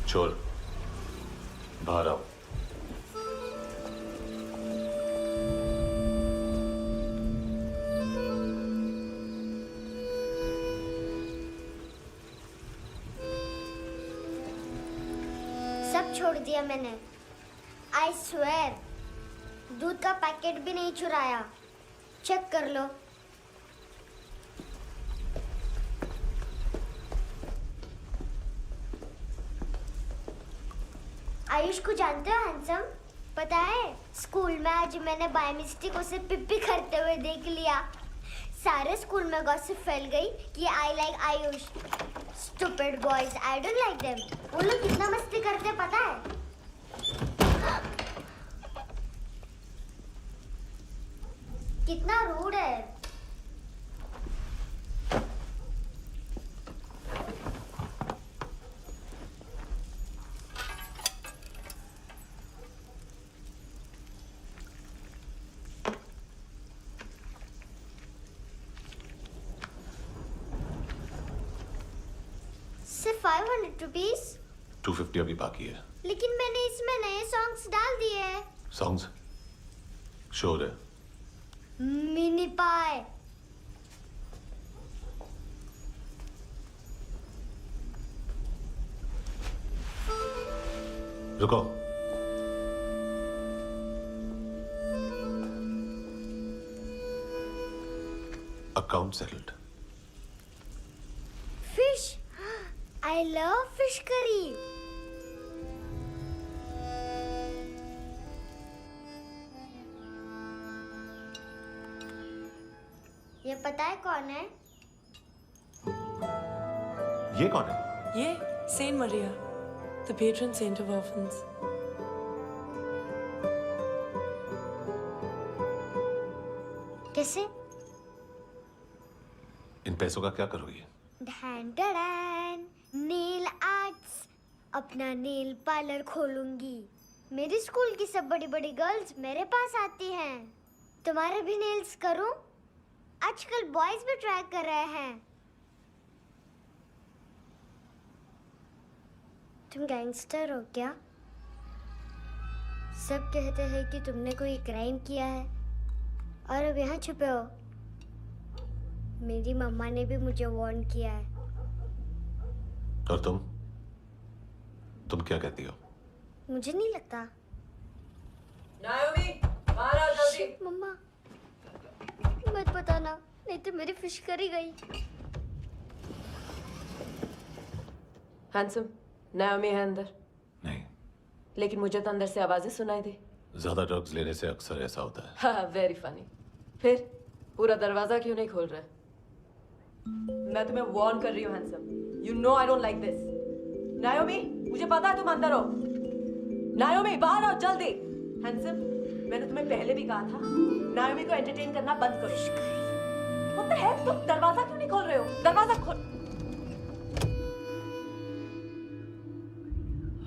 चोर, बाहर आओ। सब छोड़ दिया मैंने। आई स्वेयर, दूध का पैकेट भी नहीं चुराया। चेक कर लो। आयुष को जानते हो हैंडसम? पता है, स्कूल में आज मैंने बाय मिस्टेक उसे पिप्पी करते हुए देख लिया। सारे स्कूल में गॉसिप फैल गई कि I like Ayush. Stupid boys, I don't like them. वो लोग कितना मस्ती करते पता है? कितना रूड है। सिर्फ 500 रुपीस? 250 अभी बाकी है। लेकिन मैंने इसमें नए सॉन्ग्स डाल दिए हैं। सॉन्ग्स? शोर है। मिनी पाई। रुको। Account settled. Fish, I love fish curry. ये पता है कौन है? ये कौन है? ये saint Maria, the patron saint of orphans. कैसे? इन पैसों का क्या करोगी? ढैन ढैन, नेल आर्ट्स। अपना नेल पार्लर खोलूंगी। मेरे स्कूल की सब बड़ी बड़ी गर्ल्स मेरे पास आती हैं। तुम्हारे भी नेल्स करूं? आजकल बॉयज भी ट्राई कर रहे हैं। तुम गैंगस्टर हो क्या? सब कहते हैं कि तुमने कोई क्राइम किया है और अब यहाँ छुपे हो। मेरी मम्मा ने भी मुझे वार्न किया है। और तुम क्या कहती हो? मुझे नहीं लगता। नायोमी, बाहर आओ जल्दी। मम्मा, मत बताना, नहीं तो मेरी फिश करी गई। हैंडसम, नायोमी है अंदर। नहीं। लेकिन मुझे तो अंदर से आवाजें सुनाई दी। ज्यादा ड्रग्स लेने से अक्सर ऐसा होता है। हाँ, वेरी फनी। फिर पूरा दरवाजा क्यों नहीं खोल रहा? मैं तुम्हें वार्न कर रही हूँ handsome. You know I don't like this. नायोमी, मुझे पता है तुम अंदर हो। नायोमी, बाहर आओ जल्दी। हैंडसम, मैंने तुम्हें पहले भी कहा था नायोमी को एंटरटेन करना बंद करो। What the heck? तुम दरवाजा क्यों नहीं खोल रहे हो? दरवाजा खोल।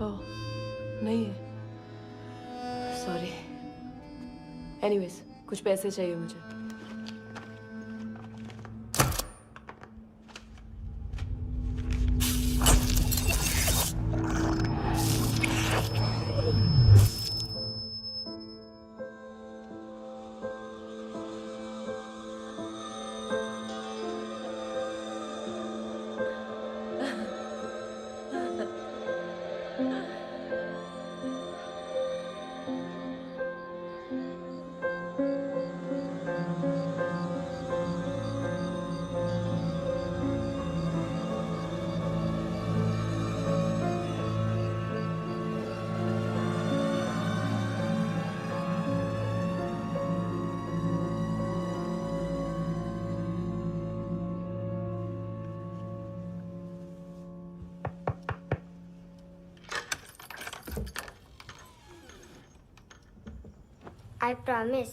ओह, नहीं है। सॉरी। एनीवेज, कुछ पैसे चाहिए मुझे। आई प्रॉमिस,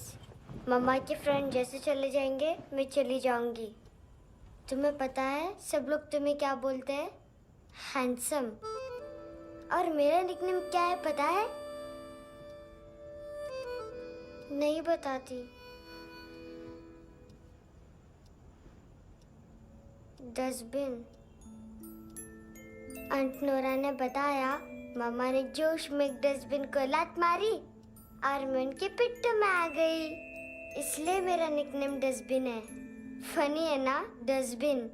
मम्मा के फ्रेंड जैसे चले जाएंगे मैं चली जाऊंगी। तुम्हें पता है सब लोग तुम्हें क्या बोलते हैं? हैंडसम। और मेरा निकनेम क्या है पता है? नहीं बताती। डस्टबिन। आंट नोरा ने बताया मामा ने जोश में एक डस्टबिन को लात मारी और मैं उनके पिट्ठू में आ गई। इसलिए मेरा निकनेम डस्टबिन है। फनी है ना, डस्टबिन।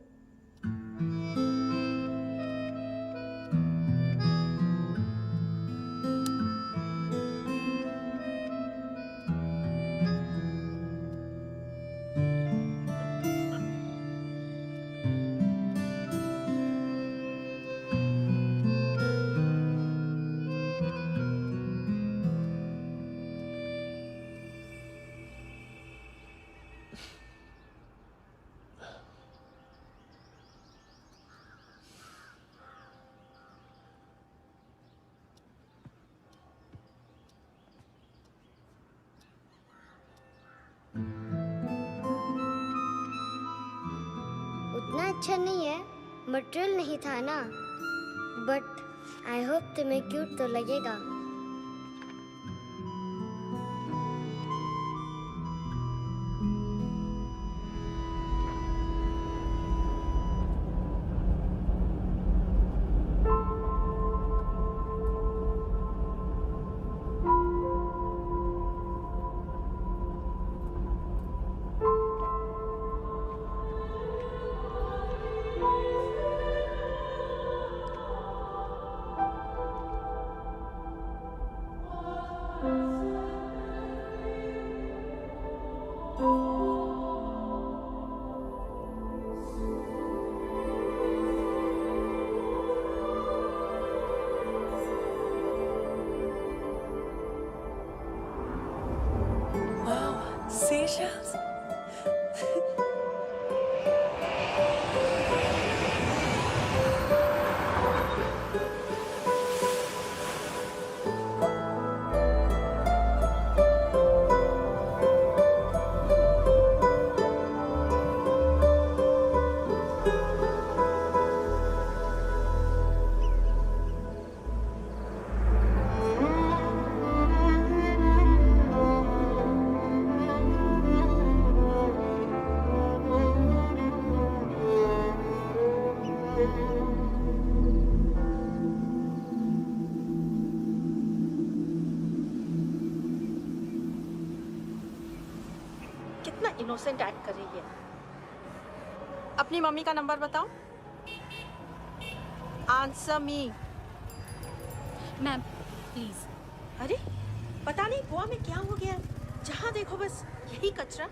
उतना अच्छा नहीं है, मटेरियल नहीं था ना, बट आई होप तुम्हें क्यूट तो लगेगा। Seashells? कितना इनोसेंट एक्ट कर रही है। अपनी मम्मी का नंबर बताओ। Answer me. Ma'am please. अरे पता नहीं गोवा में क्या हो गया, जहाँ देखो बस यही कचरा।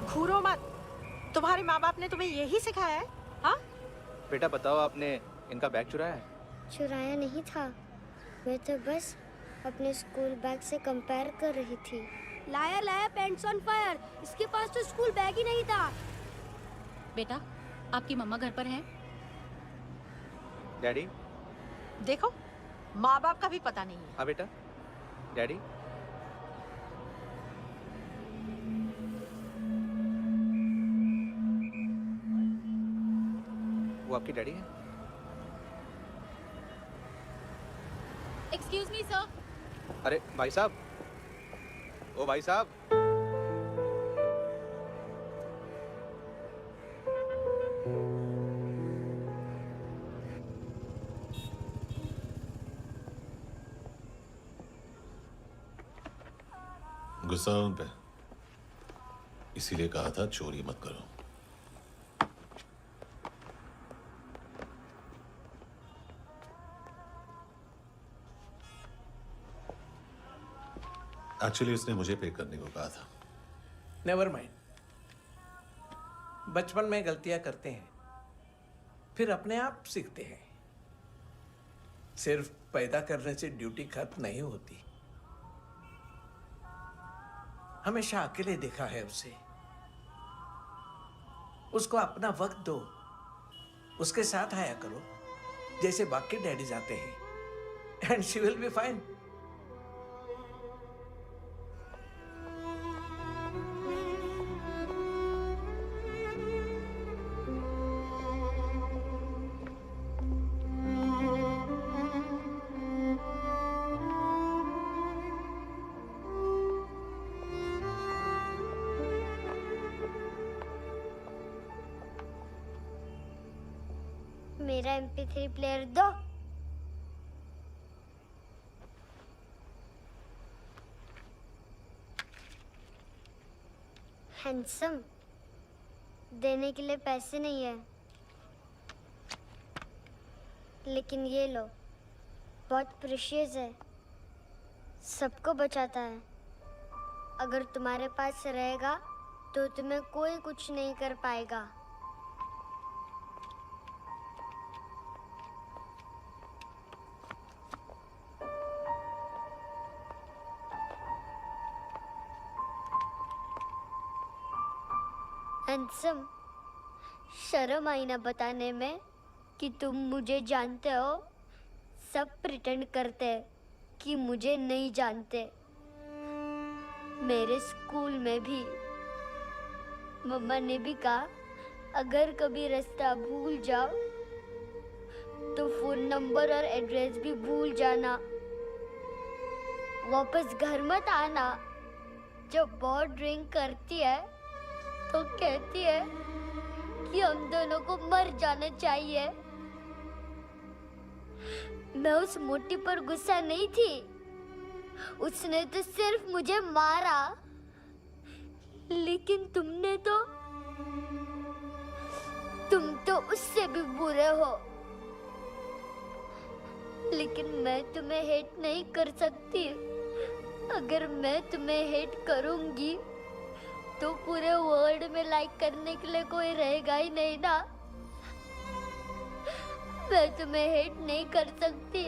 घूरो मत, तुम्हारे माँ बाप ने तुम्हें यही सिखाया है? हाँ बेटा बताओ, आपने इनका बैग चुराया है? चुराया नहीं था, मैं तो बस अपने स्कूल बैग से कंपेयर कर रही थी। लाया लाया पैंट्स ऑन फायर, इसके पास तो स्कूल बैग ही नहीं था। बेटा आपकी मम्मा घर पर हैं? डैडी? देखो, माँ बाप का भी पता नहीं है। हाँ बेटा। डैडी? वो आपकी डैडी है? Excuse me sir. अरे भाई साहब, ओ भाई साहब। गुस्सा है उन पे, इसीलिए कहा था चोरी मत करो। एक्चुअली उसने मुझे पे करने को कहा था। नेवर माइंड, बचपन में गलतियां करते हैं, फिर अपने आप सीखते हैं। सिर्फ पैदा करने से ड्यूटी खत्म नहीं होती। हमेशा अकेले देखा है उसे। उसको अपना वक्त दो, उसके साथ आया करो जैसे बाकी डैडीज आते हैं, and she will be fine. मेरा MP3 प्लेयर दो। हैंडसम, देने के लिए पैसे नहीं है, लेकिन ये लो, बहुत प्रेशियस है, सबको बचाता है। अगर तुम्हारे पास रहेगा तो तुम्हें कोई कुछ नहीं कर पाएगा। हैंडसम, शर्म आई ना बताने में कि तुम मुझे जानते हो। सब प्रिटेंड करते हैं कि मुझे नहीं जानते। मेरे स्कूल में भी मम्मा ने भी कहा, अगर कभी रास्ता भूल जाओ तो फोन नंबर और एड्रेस भी भूल जाना, वापस घर मत आना। जब बहुत ड्रिंक करती है तो कहती है कि हम दोनों को मर जाना चाहिए। मैं उस मोटी पर गुस्सा नहीं थी, उसने तो सिर्फ मुझे मारा, लेकिन तुम तो उससे भी बुरे हो। लेकिन मैं तुम्हें हेट नहीं कर सकती। अगर मैं तुम्हें हेट करूंगी तो पूरे वर्ल्ड में लाइक करने के लिए कोई रहेगा ही नहीं ना। मैं तुम्हें हेट नहीं कर सकती।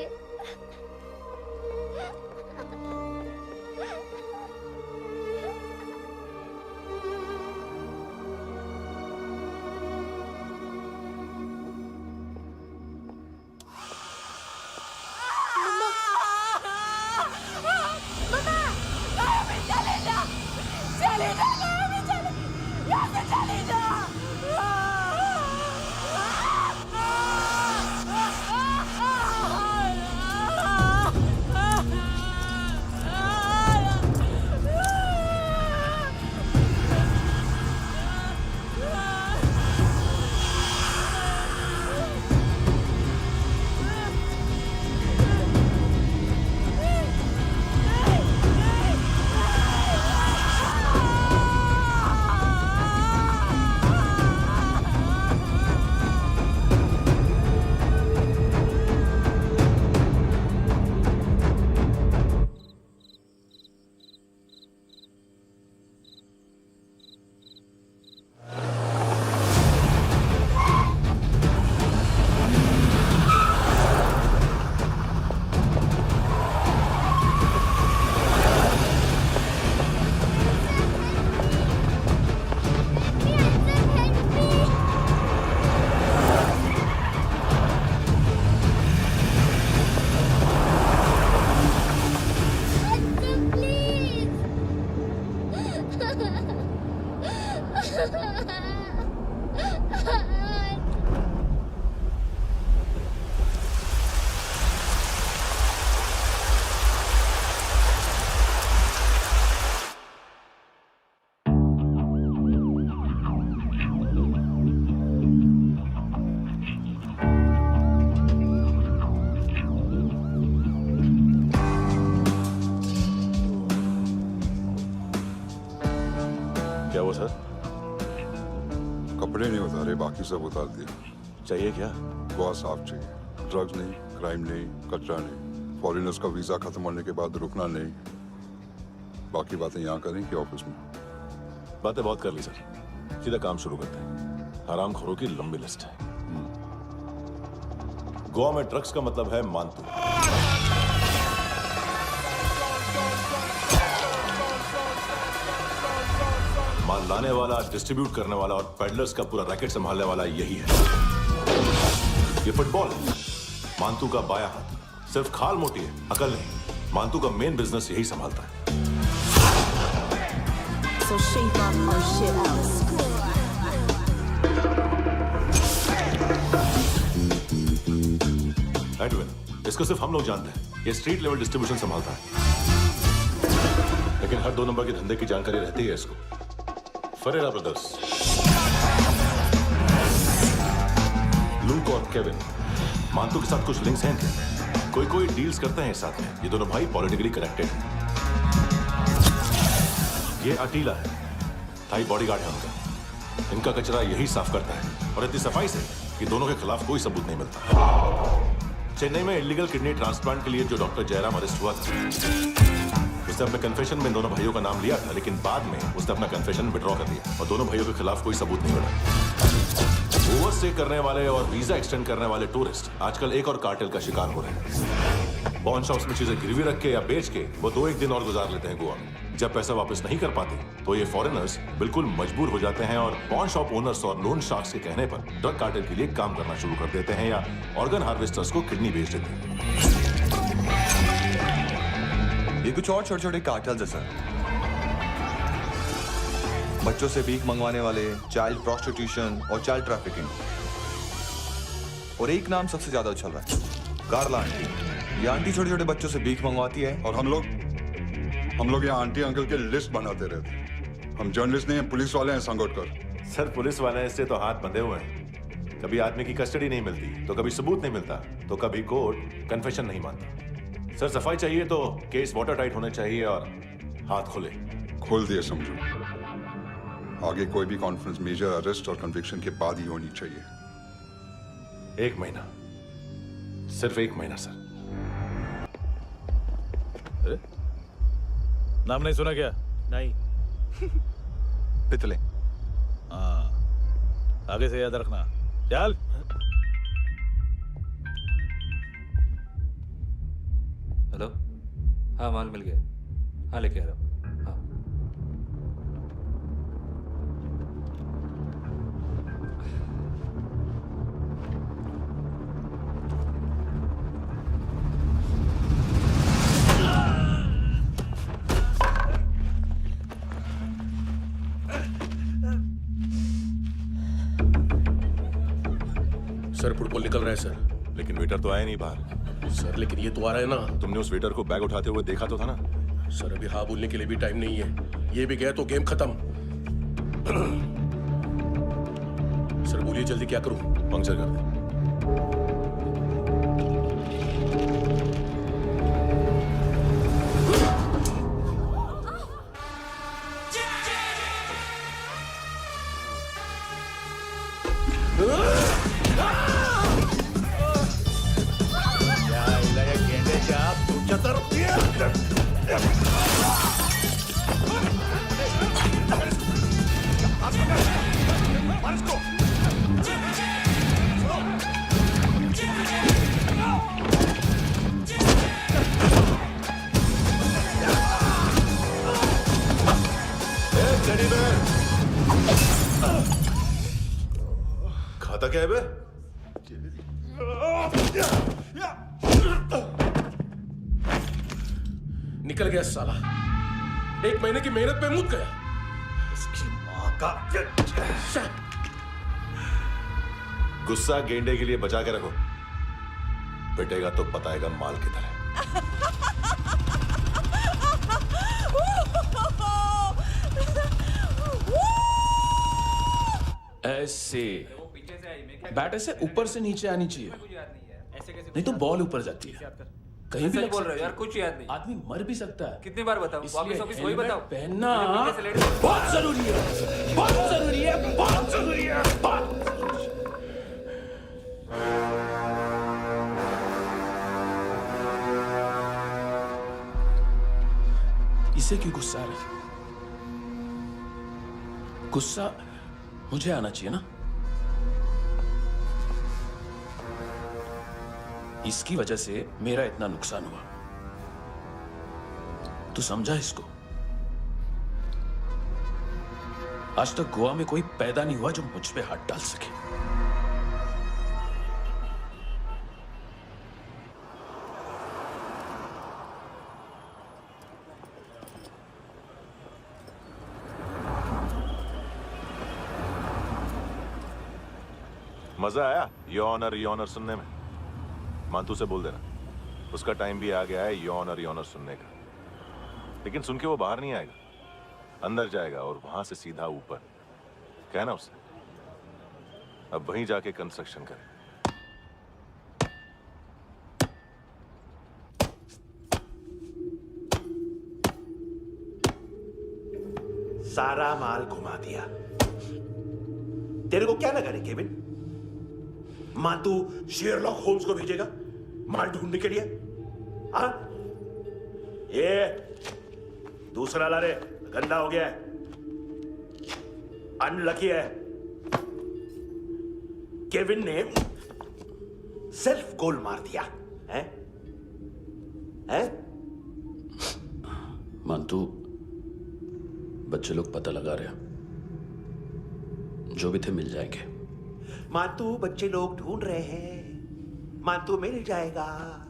क्या हुआ सर? कपड़े नहीं उतारे, बाकी सब उतार दिया। चाहिए क्या? बहुत साफ चाहिए। ड्रग्स नहीं, क्राइम नहीं, कचरा नहीं, फॉरेनर्स का वीजा खत्म होने के बाद रुकना नहीं। बाकी बातें यहाँ करें कि ऑफिस में? बातें बहुत कर ली सर, सीधा काम शुरू करते हैं। हरामखोरों की लंबी लिस्ट है। गोवा में ड्रग्स का मतलब है मानतू। माल लाने वाला, डिस्ट्रीब्यूट करने वाला और पेडलर्स का पूरा रैकेट संभालने वाला यही है। ये फुटबॉल है, मानतू का बाया हाथ। सिर्फ खाल मोटी है, अकल नहीं। मानतू का मेन बिजनेस यही संभालता है। So shape up or shit out. Edwin, इसको सिर्फ हम लोग जानते हैं। ये स्ट्रीट लेवल डिस्ट्रीब्यूशन संभालता है, लेकिन हर 2 नंबर के धंधे की जानकारी रहती है इसको। फरेरा ब्रदर्स, लूक और केविन, मानतू के साथ कुछ लिंक्स हैं क्या? कोई डील्स करते हैं साथ में। ये दोनों भाई पॉलिटिकली कनेक्टेड हैं। ये अटीला है, स्थायी बॉडीगार्ड है उनका। इनका कचरा यही साफ करता है और इतनी सफाई से कि दोनों के खिलाफ कोई सबूत नहीं मिलता। चेन्नई में इलीगल किडनी ट्रांसप्लांट के लिए जो डॉक्टर जयराम अरेस्ट हुआ था, उसने अपने कन्फेशन में दोनों भाइयों का नाम लिया था, लेकिन बाद में उसने अपना कन्फेशन विड्रॉ कर दिया और दोनों भाइयों के खिलाफ कोई सबूत नहीं मिला। ओवरस्टे करने वाले और वीजा एक्सटेंड करने वाले टूरिस्ट आजकल एक और कार्टेल का शिकार हो रहे हैं। पॉन शॉप्स में चीजें गिरवी रख के या बेच के वो 2-1 दिन और गुजार लेते हैं गोवा में। जब पैसा वापस नहीं कर पाते तो ये फॉरेनर्स बिल्कुल मजबूर हो जाते हैं और पॉन शॉप ओनर्स और लोन शार्क्स के कहने पर ड्रग कार्टेल के लिए काम करना शुरू कर देते हैं या ऑर्गन हार्वेस्टर्स को किडनी बेच देते हैं। ये कुछ और छोटे छोटे कार्टेल्स है सर। बच्चों से भीख मंगवाने वाले, चाइल्ड प्रोस्टिट्यूशन और चाइल्ड ट्रैफिकिंग। और एक नाम सबसे ज्यादा उछल रहा है, कार्ला आंटी। ये आंटी छोटे छोटे बच्चों से भीख मंगवाती है। और हम लोग यहाँ आंटी अंकल के लिस्ट बनाते रहते। हम जर्नलिस्ट नहीं हैं, पुलिस वाले हैं संगोटकर। सर पुलिस वाले इससे तो हाथ बंधे हुए हैं। कभी आदमी की कस्टडी नहीं मिलती तो कभी सबूत नहीं मिलता तो कभी कोर्ट कन्फेशन नहीं मानता। सर सफाई चाहिए तो केस वाटर टाइट होने चाहिए और हाथ खुले। खोल दिए समझो। आगे कोई भी कॉन्फ्रेंस मेजर अरेस्ट और कन्विक्शन के बाद ही होनी चाहिए। 1 महीना, सिर्फ 1 महीना सर। नाम नहीं सुना क्या? नहीं। पितले। हाँ, आगे से याद रखना। चल। हेलो, हाँ माल मिल गया। हाँ लेके आ रहा हूँ। हाँ सर फुटबॉल निकल रहा है सर। लेकिन वेटर तो आया नहीं बाहर। सर लेकिन ये तो आ रहा है ना। तुमने उस वेटर को बैग उठाते हुए देखा तो था ना। सर अभी हाँ बोलने के लिए भी टाइम नहीं है। ये भी गया तो गेम खत्म। सर बोलिए जल्दी क्या करूं? पंक्चर कर दे। खाता क्या है बे? निकल गया साला। 1 महीने की मेहनत पे मुक गया। इसकी माँ का गुस्सा गेंडे के लिए बचा के रखो। पिटेगा तो बताएगा माल की तरह। ऐसे बैट ऐसे ऊपर से नीचे आनी चाहिए, नहीं तो बॉल ऊपर जाती है। कहीं भी बोल रहे हो यार, कुछ याद नहीं। आदमी मर भी सकता है। कितनी बार बताऊं? वापस ऑफिस वही बताओ। पहनना बहुत जरूरी है, बहुत जरूरी है, बहुत जरूरी है, बहुत। इसे क्यों गुस्सा आ रहा है? गुस्सा मुझे आना चाहिए ना। इसकी वजह से मेरा इतना नुकसान हुआ। तू समझा इसको? आज तक गोवा में कोई पैदा नहीं हुआ जो मुझ पे हाथ डाल सके। मजा आया योनर सुनने में? मानतू से बोल देना उसका टाइम भी आ गया है योनर सुनने का। लेकिन सुन के वो बाहर नहीं आएगा, अंदर जाएगा और वहां से सीधा ऊपर। कहना उससे अब वहीं जाके कंस्ट्रक्शन करे। सारा माल घुमा दिया। तेरे को क्या लगा रे केविन? मां तू शेरलॉक होम्स को भेजेगा माल ढूंढने के लिए? हाँ? ये दूसरा ला रे, गंदा हो गया है, अनलकी है। केविन ने सेल्फ गोल मार दिया है? हैं? मानतू, बच्चे लोग पता लगा रहे हैं, जो भी थे मिल जाएंगे। मानतू, बच्चे लोग ढूंढ रहे हैं, मानतू मिल जाएगा।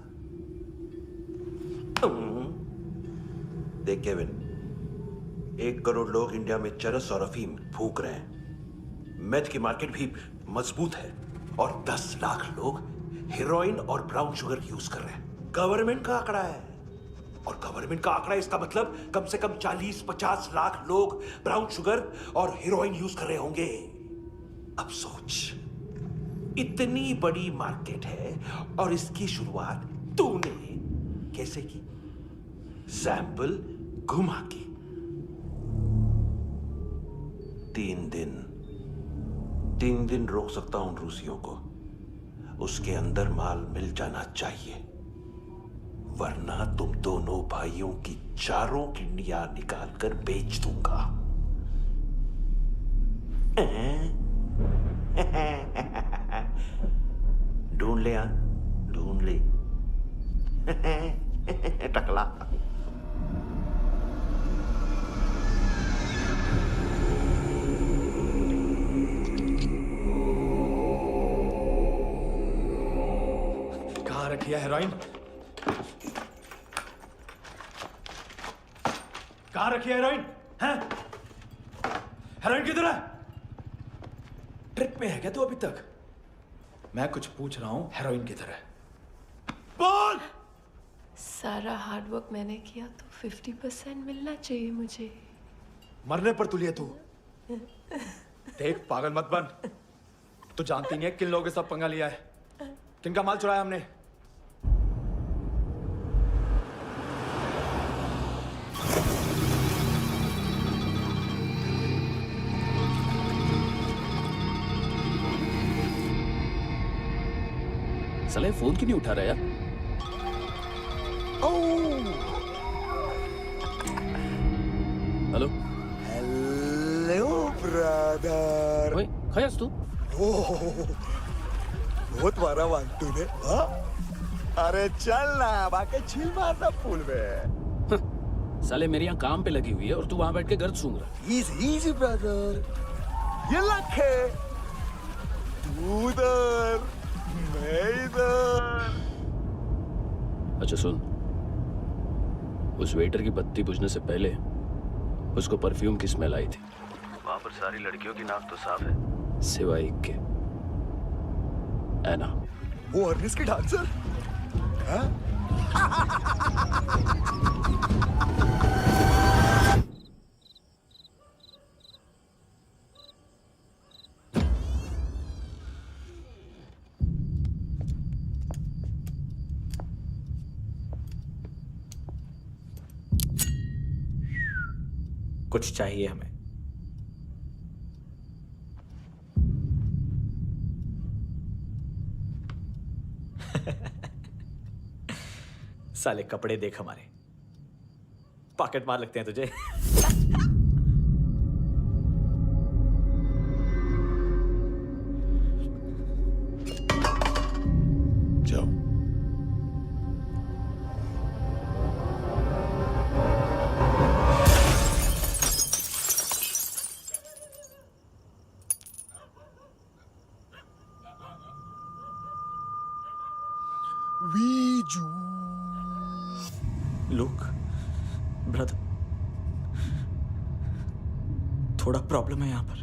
देख केविन, 1 करोड़ लोग इंडिया में चरस और अफीम फूंक रहे हैं। मेथ की मार्केट भी मजबूत है और 10 लाख लोग हेरोइन और ब्राउन शुगर यूज कर रहे हैं। गवर्नमेंट का आंकड़ा है, और गवर्नमेंट का आंकड़ा, इसका मतलब कम से कम 40-50 लाख लोग ब्राउन शुगर और हेरोइन यूज कर रहे होंगे। अब सोच, इतनी बड़ी मार्केट है और इसकी शुरुआत तूने कैसे की? सैंपल घुमा के। 3 दिन रोक सकता हूं रूसियों को, उसके अंदर माल मिल जाना चाहिए, वरना तुम दोनों भाइयों की 4 किडनियां निकाल कर बेच दूंगा। ढूंढ ले, ढूंढ ले टकला। कहाँ रखी है हेरोइन? कहाँ रखी है हेरोइन? हैं? हेरोइन किधर है? ट्रिप पे है क्या तू अभी तक? मैं कुछ पूछ रहा हूं, हेरोइन किधर है? बोल! सारा हार्ड वर्क मैंने किया तो 50% मिलना चाहिए मुझे। मरने पर तुलिए तू। देख, पागल मत बन। तू जानती नहीं है किन लोगों के साथ पंगा लिया है, किनका माल चुराया हमने। साले फोन क्यों नहीं उठा रहा यार? Hello hello brother. ओए, खयास तू? बहुत मारा मानतू ने। हाँ? अरे चल ना, बाकी छील मारना पूल में। साले मेरी यहाँ काम पे लगी हुई है और तू वहां बैठ के गर्द सूंघ रहा। इजी ब्रदर, ये लक है। तू उधर, मैं इधर। अच्छा सुन, उस वेटर की बत्ती बुझने से पहले उसको परफ्यूम की स्मेल आई थी। वहां पर सारी लड़कियों की नाक तो साफ है, सिवाय एक के, एना। वो अर्निस की डांसर? हाँ? कुछ चाहिए हमें। साले कपड़े देख हमारे, पॉकेट मार लगते हैं तुझे। जाओ। लुक ब्रदर, थोड़ा प्रॉब्लम है यहाँ पर।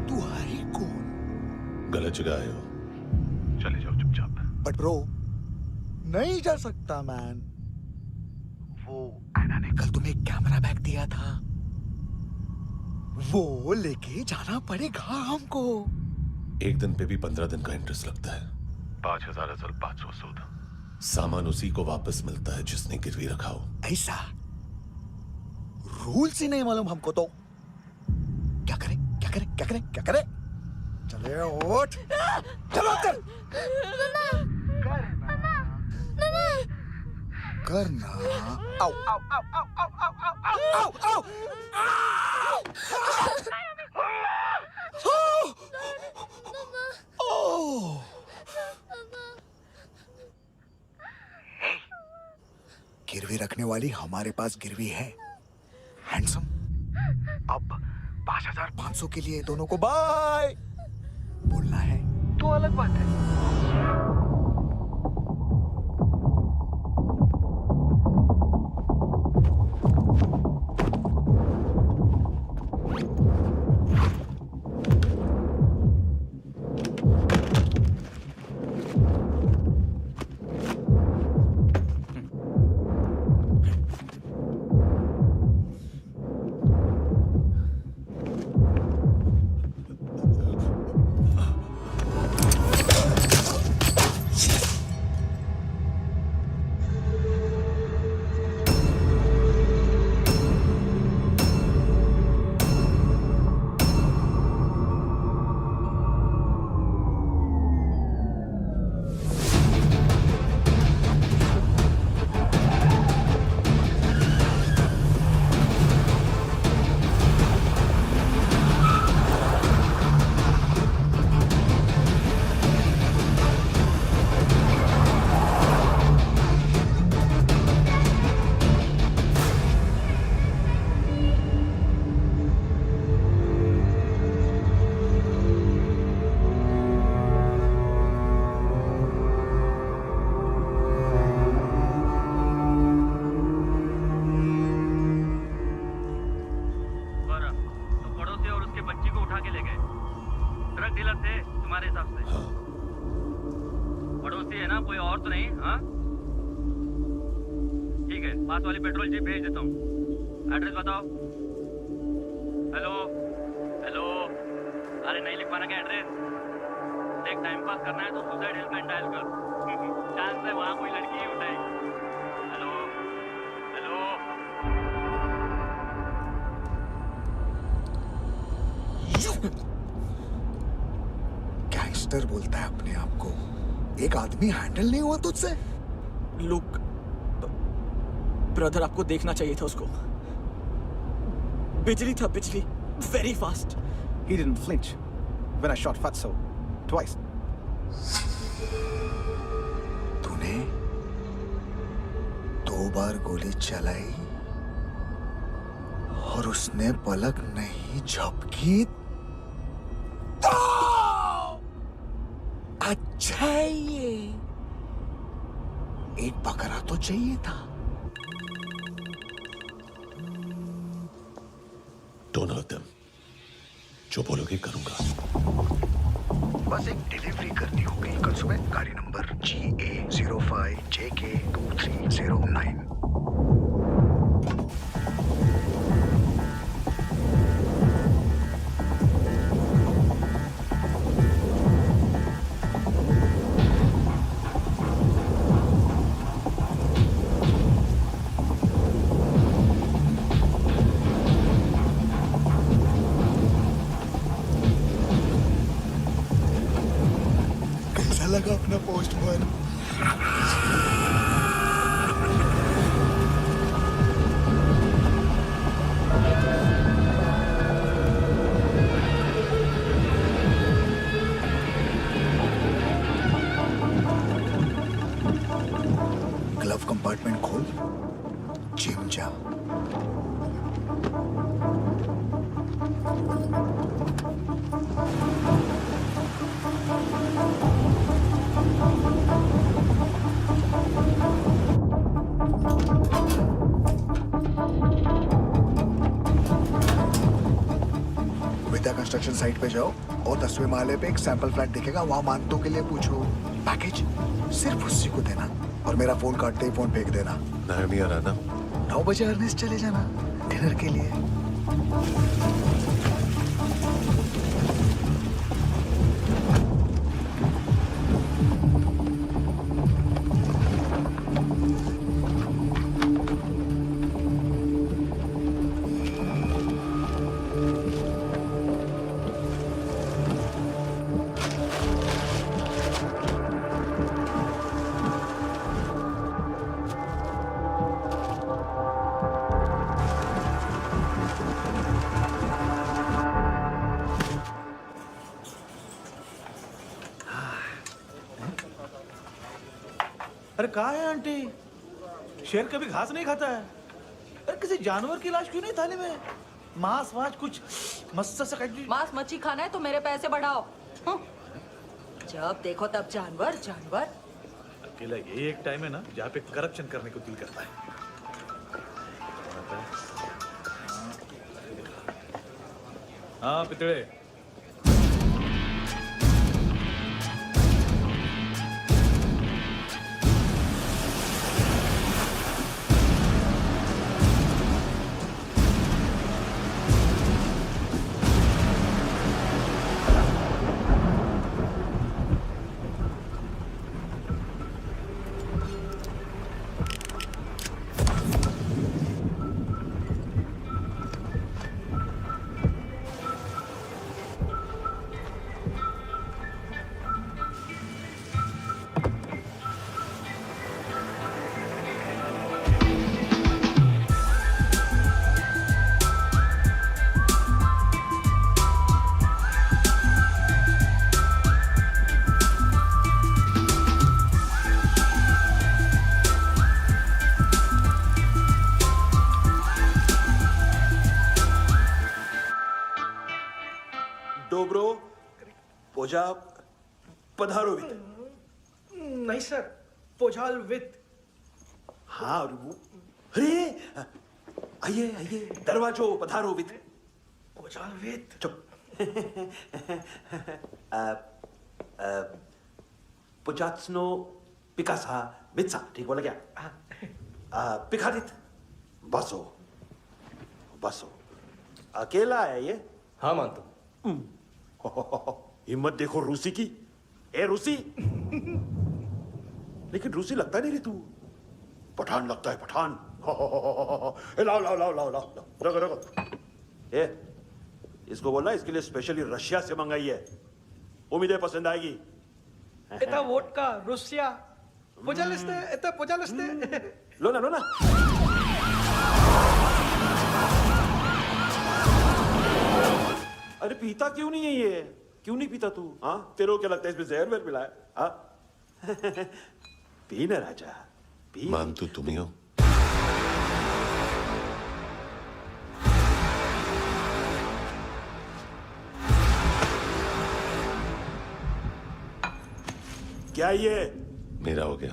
तू हरी कौन? जगह आए हो, चले जाओ चुपचाप। बट ब्रो, नहीं जा सकता मैन। वो एना ने कल तुम्हें एक कैमरा बैग दिया था, वो लेके जाना पड़ेगा हमको। एक दिन पे भी 15 दिन का इंटरेस्ट लगता है। 5,000 असल 500 सूद। सामान उसी को वापस मिलता है जिसने गिरवी रखा हो। ऐसा रूल्स ही नहीं मालूम हमको तो। क्या करें क्या करें क्या करें क्या करें? चले उठ, चलो कर करना। आओ आओ आओ आओ आओ आओ आओ आओ आओ। गिरवी रखने वाली हमारे पास गिरवी है। हैंडसम, अब 5,500 के लिए दोनों को बाय बोलना है तो अलग बात है। पास वाली पेट्रोल जीप भेज देता हूँ। एड्रेस बताओ। हेलो हेलो, अरे नहीं लिख पाना क्या एड्रेस? देख, टाइम पास करना है तो सुसाइड हेल्पलाइन डायल कर। चांस है वहाँ कोई लड़की ही उठाएगी। Hello hello. गैंगस्टर बोलता है अपने आप को। एक आदमी हैंडल नहीं हुआ तुझसे? लुक ब्रदर, आपको देखना चाहिए था उसको। बिजली था, बिजली, very fast. He didn't flinch when I shot Fatso twice. तूने 2 बार गोली चलाई और उसने पलक नहीं झपकी तो अच्छा है ये। एक बकरा तो चाहिए था। Don't hurt them. जो बोलोगे करूंगा। बस एक डिलीवरी करनी होगी कल सुबह। गाड़ी नंबर GA05JK2309। लगा अपना पोस्टमैन। ग्लव कंपार्टमेंट खोल, जिम जा। कंस्ट्रक्शन कंस्ट्रक्शन साइट पे जाओ और 10वें माले पे एक सैंपल फ्लैट दिखेगा, वहां मानतों के लिए पूछो। पैकेज सिर्फ उसी को देना और मेरा फोन काटते ही फोन फेंक देना। नायोमी आ रहा ना? 9 बजे अर्नेस्ट चले जाना डिनर के लिए। अरे कहाँ है आंटी? शेर कभी घास नहीं खाता है। अरे किसी जानवर की लाश क्यों नहीं थाली में? मांस वाच कुछ मस्त सा मांस मच्छी खाना है तो मेरे पैसे बढ़ाओ। जब देखो तब जानवर जानवर। अकेला यही एक टाइम है ना जहाँ पे करप्शन करने को दिल करता है। हाँ पितड़े, डोब्रो पोजा पधारोवित। नहीं सर, पोजाल विथ। हाँ अरे आइए आइए, दरवाजो पधारोवित। पोजाल विथ। चुप। पुचात्सनो पिकासा मित्सा, ठीक बोला क्या? पिखादित बसो बसो। अकेला है ये? हाँ मानतो। हिम्मत देखो रूसी की। ए रूसी। लेकिन रूसी लगता नहीं रे तू, पठान लगता है पठान। लाओ लाओ लाओ लाओ लाओ, रखो रखो। ए इसको बोलना इसके लिए स्पेशली रशिया से मंगाई है, उम्मीद है पसंद आएगी। इतना वोडका रुसिया पोजालिस्ते, इतना पोजालिस्ते। लो ना लो ना। अरे पीता क्यों नहीं है ये? क्यों नहीं पीता तू? हाँ तेरे को क्या लगता है इसमें जहर वेर मिला है? हाँ पी ना राजा पी। मान तू तुम ही हो। क्या ये? मेरा हो गया,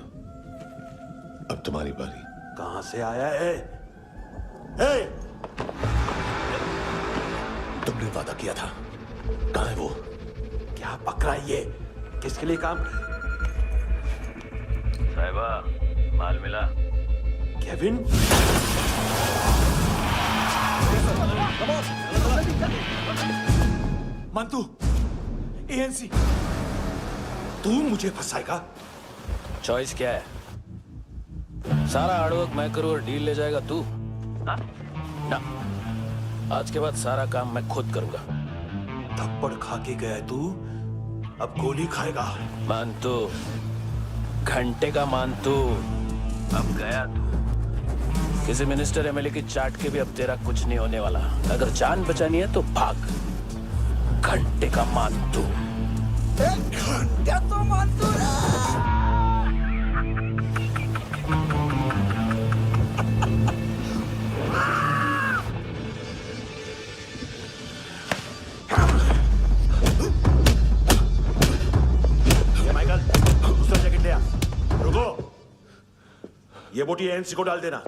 अब तुम्हारी बारी। कहां से आया है? हे! तुमने वादा किया था, कहां है वो? क्या पकड़ा ये? किसके लिए काम? साहिबा माल मिला? केविन? मंतू, एएनसी। तू मुझे फंसाएगा? चॉइस क्या है? सारा हार्डवर्क मैं करूं और डील ले जाएगा तू? हाँ? ना, आज के बाद सारा काम मैं खुद करूंगा। थप्पड़ खा के गया तू, अब गोली खाएगा। मानतू, घंटे का मानतू, अब गया तू। किसी मिनिस्टर एमएलए की चाट के भी अब तेरा कुछ नहीं होने वाला। अगर जान बचानी है तो भाग। घंटे का मानतू। घंटा तो मानतू माइकल, दूसरा जैकेट ले आ। रुको, ये बोटी एएनसी को डाल देना।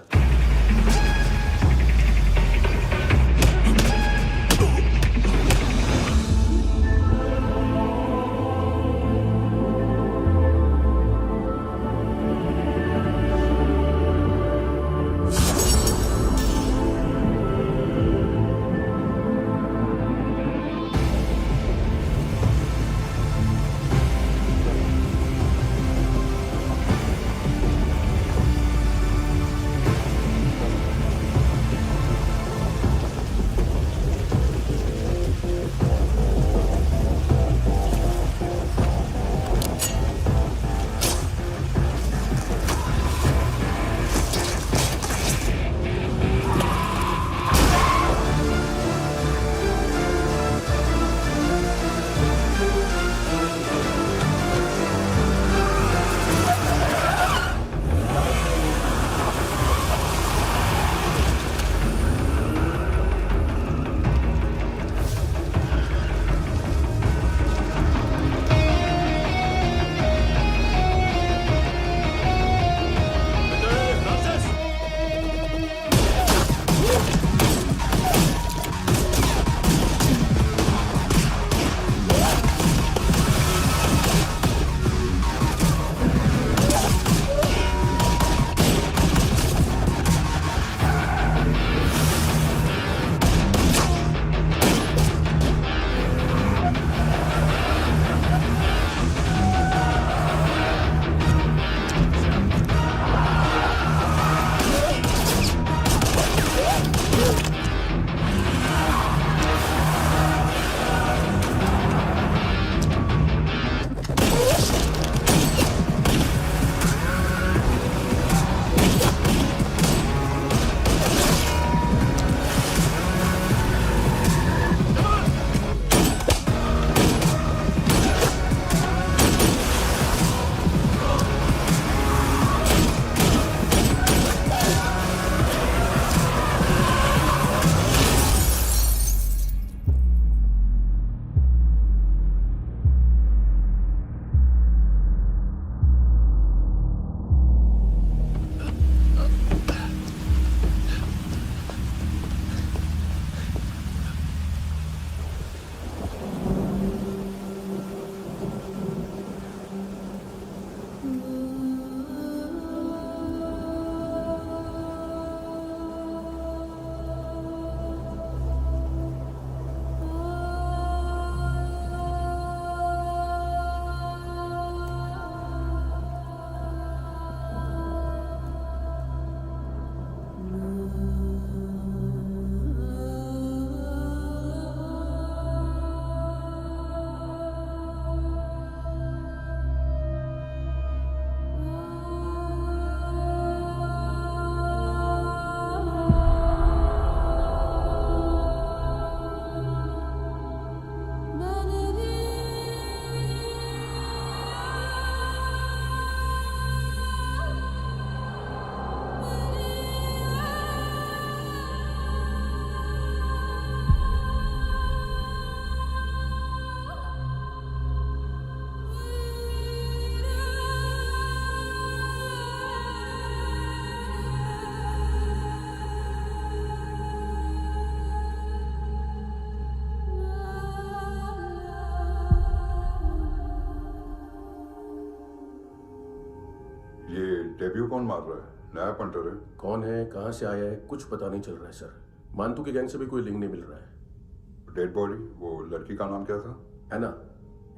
ये डेब्यू कौन मार रहा है? नया पंटर है? कौन है, कहाँ से आया है, कुछ पता नहीं चल रहा है सर। मानतू के गैंग से भी कोई लिंक नहीं मिल रहा है। डेड बॉडी, वो लड़की का नाम क्या था? हैना।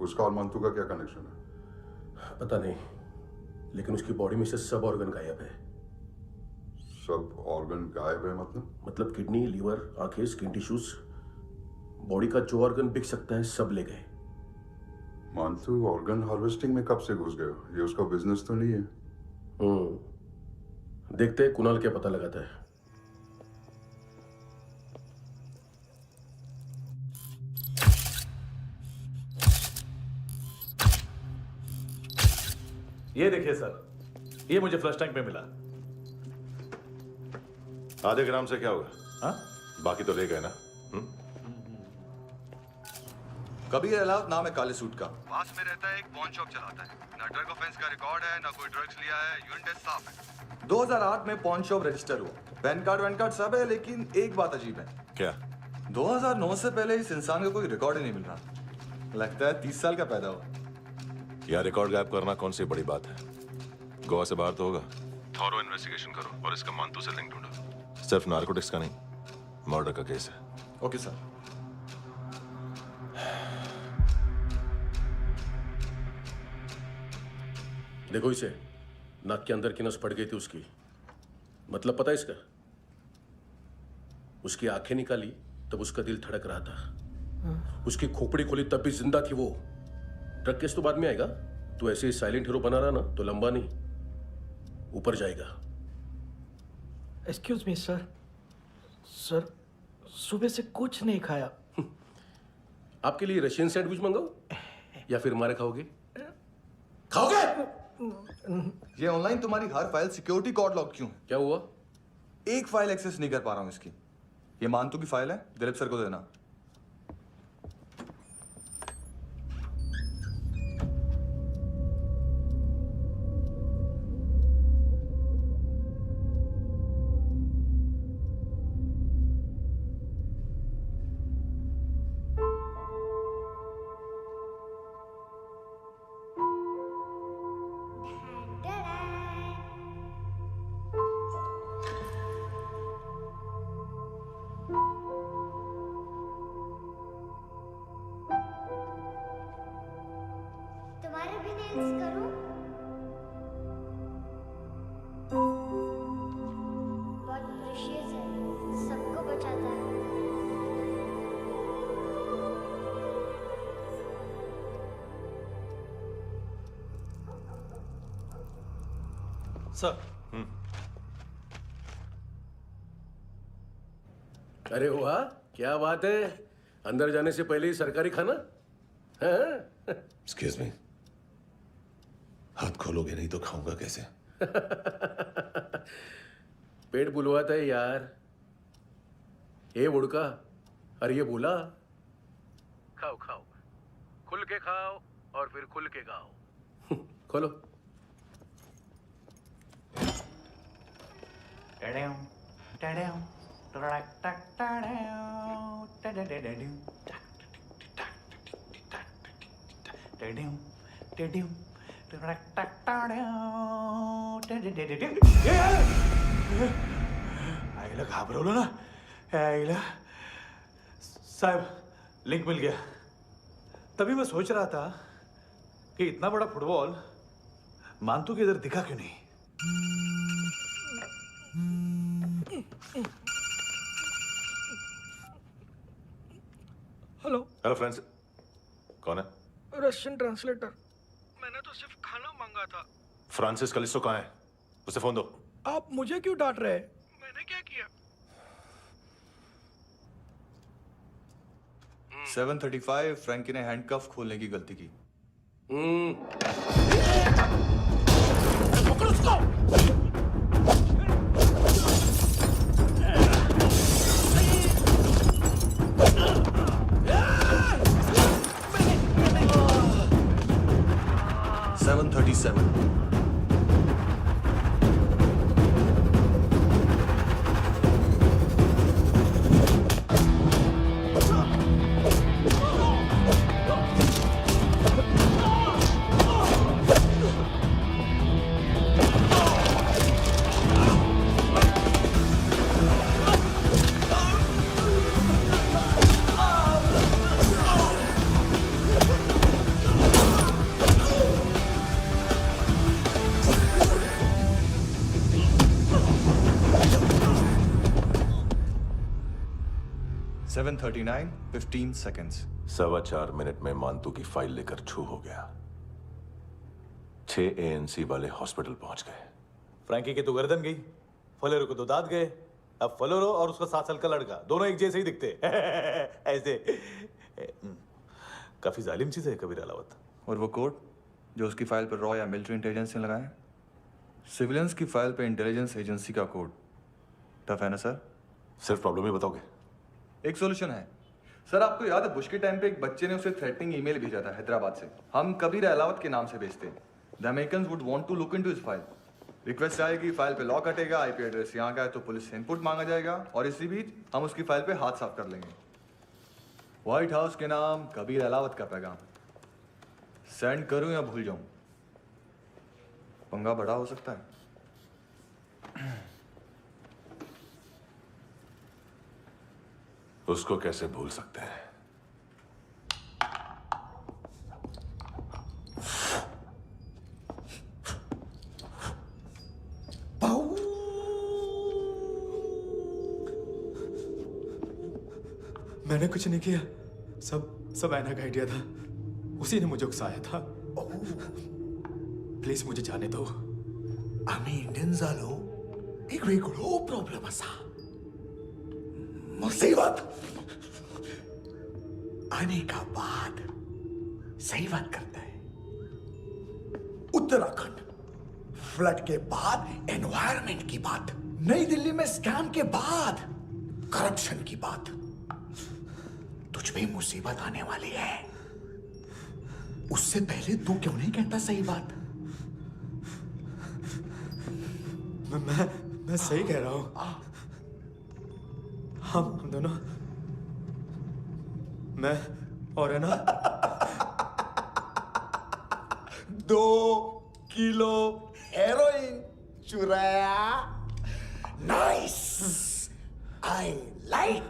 उसका और मंतू का क्या कनेक्शन है? पता नहीं, लेकिन उसकी बॉडी में से सब ऑर्गन गायब है। सब ऑर्गन गायब है मतलब किडनी, लीवर, आंखें, स्किन टिश्यूज, बॉडी का जो ऑर्गन बिक सकता है सब ले गए। मानतू ऑर्गन हार्वेस्टिंग में कब से घुस गए? ये उसका बिजनेस तो नहीं है? देखते हैं कुणाल क्या पता लगाता है। ये देखिए सर, ये मुझे फ्लश टैंक में मिला। आधे ग्राम से क्या होगा? हाँ? बाकी तो ले गए ना? कबीर अलाउद नाम है काले सूट का। पास में रहता है, एक पॉन शॉप चलाता है। ना ड्रग ऑफेंस का रिकॉर्ड है, ना कोई ड्रग्स लिया है। यूनिट टेस्ट साफ है। 2008 में पॉन शॉप रजिस्टर हुआ। पैन कार्ड वैन कार्ड सब है, लेकिन एक बात अजीब है। क्या? 2009 से पहले इस इंसान का कोई रिकॉर्ड ही नहीं मिल रहा। लगता है 30 साल का पैदा हुआ। यार रिकॉर्ड गायब करना कौन सी बड़ी बात है? गोवा से बाहर तो होगा। थॉरो इन्वेस्टिगेशन करो और इसका मानतू से लिंक ढूंढो। सिर्फ नारकोटिक्स का नहीं, मर्डर का केस है। Okay sir. देखो इसे, नाक के अंदर की नस पड़ गई थी उसकी। मतलब पता है इसका? उसकी आंखें निकाली तब उसका दिल धड़क रहा था। उसकी खोपड़ी खोली तब भी जिंदा थी वो। ड्रग केस तो बाद में आएगा। तो ऐसे ही साइलेंट हीरो बना रहा ना तो लंबा नहीं, ऊपर जाएगा। Excuse me sir. सर, सुबह से कुछ नहीं खाया। आपके लिए रशियन सैंडविच मंगाओ या फिर मारे खाओगे? खाओगे? ये ऑनलाइन तुम्हारी हर फाइल सिक्योरिटी कोड लॉक क्यों है? क्या हुआ? एक फाइल एक्सेस नहीं कर पा रहा हूं इसकी। ये मानतू की फाइल है, दिलीप सर को देना। तुम्हारे भी नेल्स करूं? बहुत प्रेशियस है, सबको बचाता है। सर। अरे वाह, क्या बात है। अंदर जाने से पहले ही सरकारी खाना। एक्सक्यूज मी, हाथ खोलोगे नहीं तो खाऊंगा कैसे? पेट बुलवाता है यार। ये बुड़का, अरे ये बोला। खाओ खाओ, खुल के खाओ और फिर खुल के गाओ। खोलो। आईला घाबरवलं ना? आईला साहब, लिंक मिल गया। तभी मैं सोच रहा था कि इतना बड़ा फुटबॉल मानतू के इधर दिखा क्यों नहीं? हेलो। हेलो फ्रेंड्स, कौन है? Russian translator. मैंने तो सिर्फ खाना मांगा था। फ्रांसिस कलिस्टो कहाँ है? उसे फोन दो। आप मुझे क्यों डांट रहे हैं? मैंने क्या किया? 735 फ्रैंकी ने हैंडकफ खोलने की गलती की। पकड़ो उसको। 737 737 7:39, 15 seconds. 4.25 मिनट में मानतू की फाइल लेकर छू हो गया। 6 ANC वाले हॉस्पिटल पहुंच गए। फ्रैंकी की तो गर्दन गई, फलेरो को तो दांत गए। अब फलेरो और उसका 7 साल का लड़का दोनों एक जैसे ही दिखते ऐसे। काफी जालिम चीज है कबीर अलावत। और वो कोड जो उसकी फाइल पर रॉ या मिलिट्री इंटेलिजेंस ने लगाया, सिविलियंस की फाइल पे इंटेलिजेंस एजेंसी का कोड। टफ है ना सर? सिर्फ प्रॉब्लम ही बताओगे? एक सॉल्यूशन है सर। आपको याद है बुश के टाइम पे एक बच्चे ने उसे थ्रेटनिंग ईमेल भेजा था हैदराबाद से। हम कबीर अलावत के नाम से भेजते हैं। The Americans would want to look into his file. Request आएगी, फाइल पे लॉक हटेगा, आईपी एड्रेस यहाँ का है तो पुलिस से इनपुट मांगा जाएगा और इसी बीच हम उसकी फाइल पे हाथ साफ कर लेंगे। व्हाइट हाउस के नाम कबीर अलावत का पैगाम। सेंड करूं या भूल जाऊं? पंगा बड़ा हो सकता है। उसको कैसे भूल सकते हैं? मैंने कुछ नहीं किया, सब ऐना का आइडिया था। उसी ने मुझे उकसाया था। प्लीज मुझे जाने दो। आम्ही इंडियन झालो एक वेगळो प्रॉब्लेम असा। मुसीबत आने का बाद सही बात करता है। उत्तराखंड फ्लड के बाद एनवायरनमेंट की बात, नई दिल्ली में स्कैम के बाद करप्शन की बात। तुझ पे मुसीबत आने वाली है, उससे पहले तू क्यों नहीं कहता सही बात? मैं सही कह रहा हूं। हम दोनों, मैं और है ना 2 किलो हेरोइन चुराया। Nice, I like.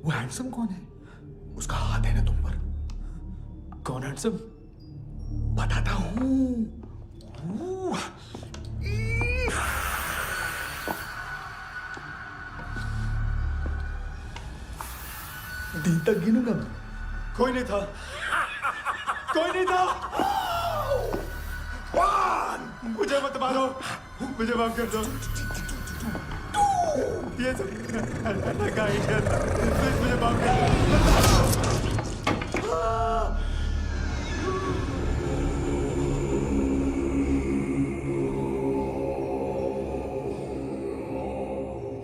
वो हैंडसम कौन है? उसका हाथ है ना तुम पर? कौन हैंडसम? बताता हूं। दिन तक गिनूंगा मैं। कोई नहीं था, कोई नहीं था। मुझे मत मारो, मुझे माफ कर दो। ये सब का आइडिया था। प्लीज मुझे माफ कर दो।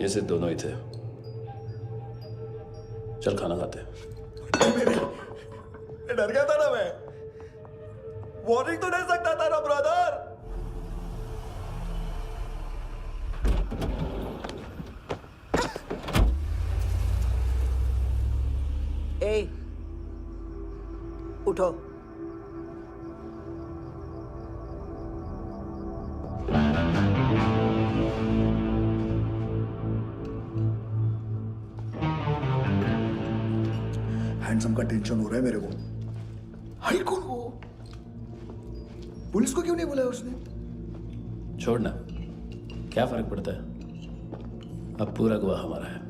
ये सिर्फ दोनों ही थे। चल खाना खाते हैं। डर गया था ना मैं। वार्निंग तो दे सकता था ना ब्रदर। ए, उठो। हैंडसम का टेंशन हो रहा है मेरे को। हाई कौन हो? पुलिस को क्यों नहीं बुलाया उसने? छोड़ना, क्या फर्क पड़ता है? अब पूरा गवाह हमारा है।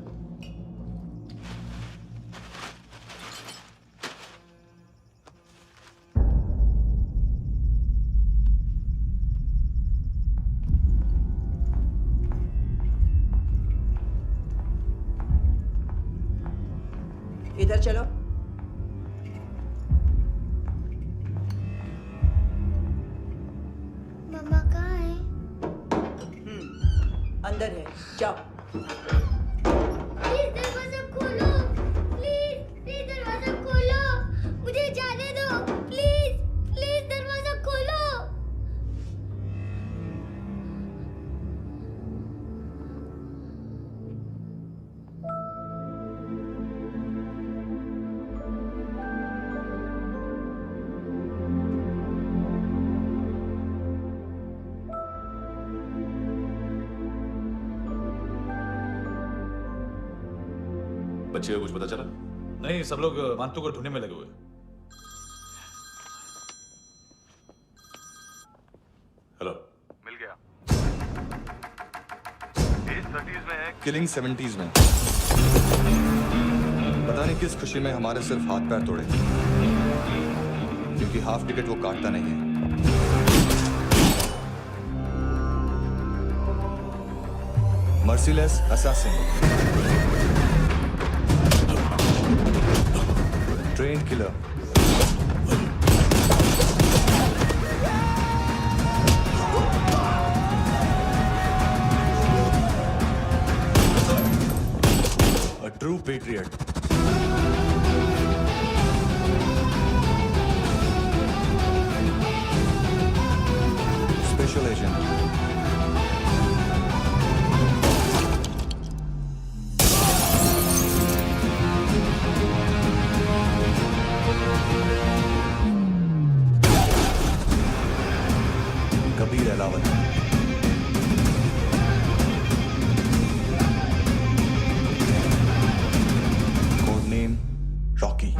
इधर चलो। मम्मा कहाँ है? अंदर है, जाओ। प्लीज दरवाजा खोलो, प्लीज दरवाजा खोलो, मुझे जाने दो। प्लीज दरवाजा खोलो। बच्चे को कुछ पता चला? नहीं, सब लोग मानतू को ढूंढने में लगे हुए। हेलो, मिल गया। एज 30s में है, किलिंग 70s में। पता नहीं किस खुशी में हमारे सिर्फ हाथ पैर तोड़े, क्योंकि हाफ टिकट वो काटता नहीं है। Merciless assassin, train killer, a true patriot. Special agent. Kabir Ahlawat. Code name Rocky.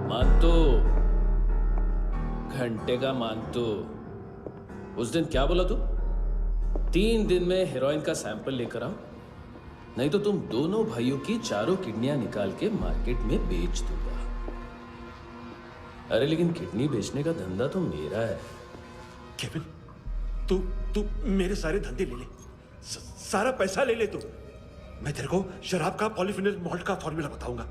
मानतो, घंटे का मानतो। उस दिन क्या बोला तू? 3 दिन में हेरोइन का सैंपल लेकर आओ, नहीं तो तुम दोनों भाइयों की चारों किडनियां निकाल के मार्केट में बेच दूंगा। अरे लेकिन किडनी बेचने का धंधा तो मेरा है। केविन, तू मेरे सारे धंधे ले ले, सारा पैसा ले ले तू। मैं तेरे को शराब का पॉलीफिनल मॉल्ट का फॉर्मूला बताऊंगा,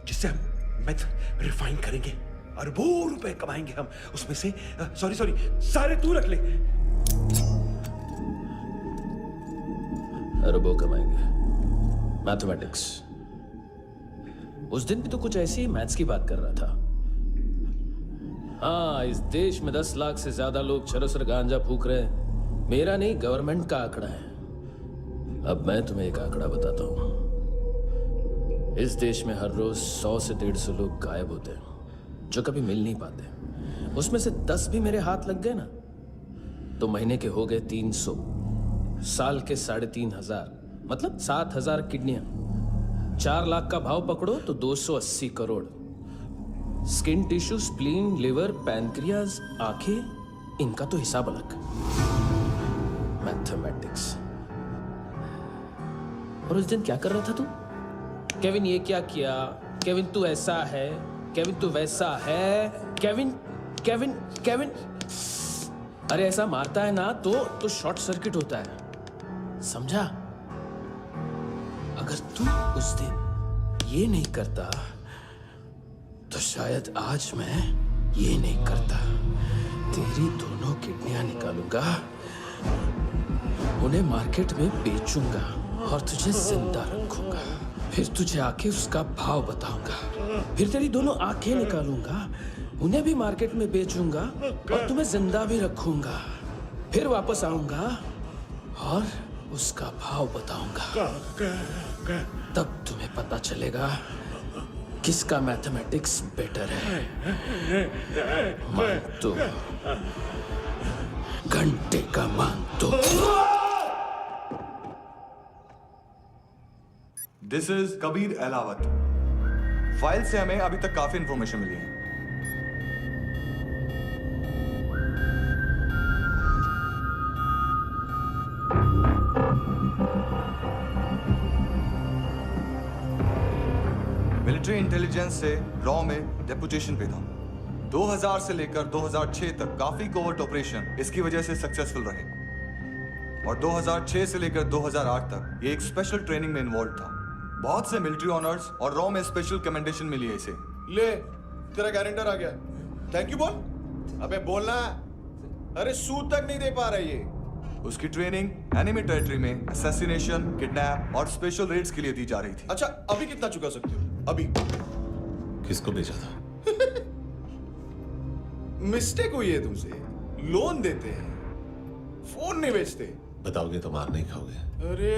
जिससे हम मेथ रिफाइन करेंगे, अरबों रुपए कमाएंगे हम उसमें से। सॉरी सारे तू रख ले। अरबों कमाएंगे, मैथमेटिक्स। उस दिन भी तो कुछ ऐसी मैथ्स की बात कर रहा था। हाँ, इस देश में 10 लाख से ज्यादा लोग चरस और गांजा फूक रहे हैं। मेरा नहीं, गवर्नमेंट का आंकड़ा है। अब मैं तुम्हें एक आंकड़ा बताता हूं। इस देश में हर रोज 100 से 150 लोग गायब होते हैं, जो कभी मिल नहीं पाते। उसमें से 10 भी मेरे हाथ लग गए ना, तो महीने के हो गए 300, साल के 3,500, मतलब 7,000 किडनियां। 4 लाख का भाव पकड़ो तो 280 crore. Skin tissue, spleen, liver, pancreas, आंखें, इनका तो हिसाब अलग। मैथमेटिक्स। और उस दिन क्या कर रहा था तू? केविन ये क्या किया, केविन तू ऐसा है, केविन तू वैसा है, केविन केविन केविन। अरे ऐसा मारता है ना तो शॉर्ट सर्किट होता है, समझा? अगर तू उस दिन ये नहीं करता तो शायद आज मैं ये नहीं करता। तेरी दोनों किडनियां निकालूंगा, उन्हें मार्केट में बेचूंगा और तुझे जिंदा रखूंगा। फिर तुझे आके उसका भाव बताऊंगा। फिर तेरी दोनों आंखें निकालूंगा, उन्हें भी मार्केट में बेचूंगा और तुम्हें जिंदा भी रखूंगा। फिर वापस आऊंगा और उसका भाव बताऊंगा। तब तुम्हें पता चलेगा किसका मैथमेटिक्स बेटर है। मानतो, घंटे का मानतो। This is Kabir Ahlawat. File से हमें अभी तक काफी इंफॉर्मेशन मिली है। मिलिट्री इंटेलिजेंस से रॉ में डेपुटेशन पे था। 2000 से लेकर 2006 तक काफी कोवर्ट ऑपरेशन इसकी वजह से सक्सेसफुल रहे, और 2006 से लेकर 2008 तक ये एक स्पेशल ट्रेनिंग में इन्वॉल्व था। बहुत से मिलिट्री ऑनर्स और रॉ में स्पेशल कमेंडेशन मिली है इसे। ले, तेरा गारंटर आ गया। थैंक यू बोल। अबे बोलना। अरे सूद तक नहीं दे पा रहा ये। उसकी ट्रेनिंग एनिमी टेरिटरी में असैसिनेशन, किडनैप और स्पेशल रेड्स के लिए दी जा रही थी। अच्छा, अभी कितना चुका सकते हो? अभी किसको भेजा था? मिस्टेक हुई है तुमसे। लोन देते हैं, फोन नहीं बेचते। बताओगे तो मार नहीं खाओगे। अरे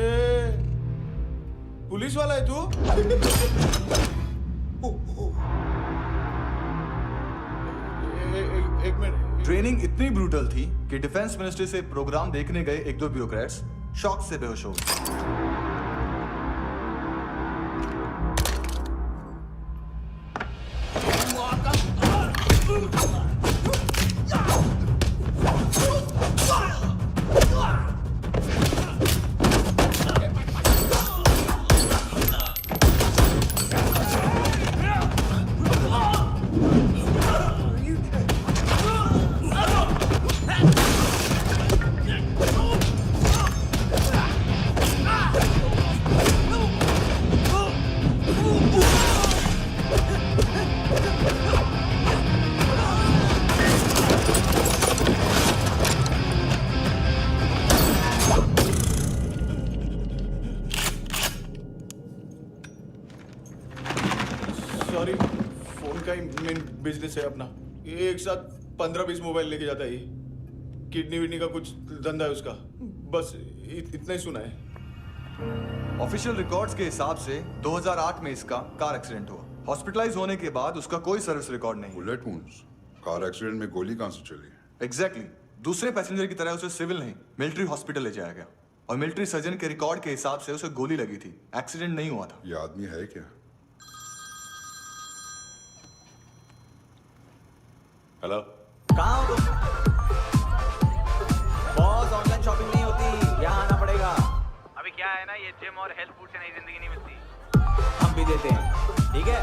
पुलिस वाला है तू? एक मिनट। ट्रेनिंग इतनी ब्रूटल थी कि डिफेंस मिनिस्ट्री से प्रोग्राम देखने गए एक दो ब्यूरोक्रेट्स शॉक से बेहोश हो गए। सॉरी, फोन का ही मेन बिजनेस है अपना। एक साथ 15-20 मोबाइल लेके जाता है ये। किडनी विडनी का कुछ धंधा है उसका। बस इतना ही सुना है। ऑफिशियल रिकॉर्ड्स के हिसाब से 2008 में इसका कार एक्सीडेंट हुआ। हॉस्पिटलाइज होने के बाद उसका कोई सर्विस रिकॉर्ड नहीं। Bullet wounds. कार एक्सीडेंट में गोली कहां से चली? एग्जैक्टली। दूसरे पैसेंजर की तरह उसे सिविल नहीं, मिलिट्री हॉस्पिटल ले जाया गया और मिलिट्री सर्जन के रिकॉर्ड के हिसाब से उसे गोली लगी थी। एक्सीडेंट नहीं हुआ था। ये आदमी है क्या? हेलो, कहाँ हो तुम? बॉस, ऑनलाइन शॉपिंग नहीं होती, यहाँ आना पड़ेगा। अभी क्या है ना, ये जिम और हेल्थ फूड से नई जिंदगी नहीं मिलती। हम भी देते हैं, ठीक है?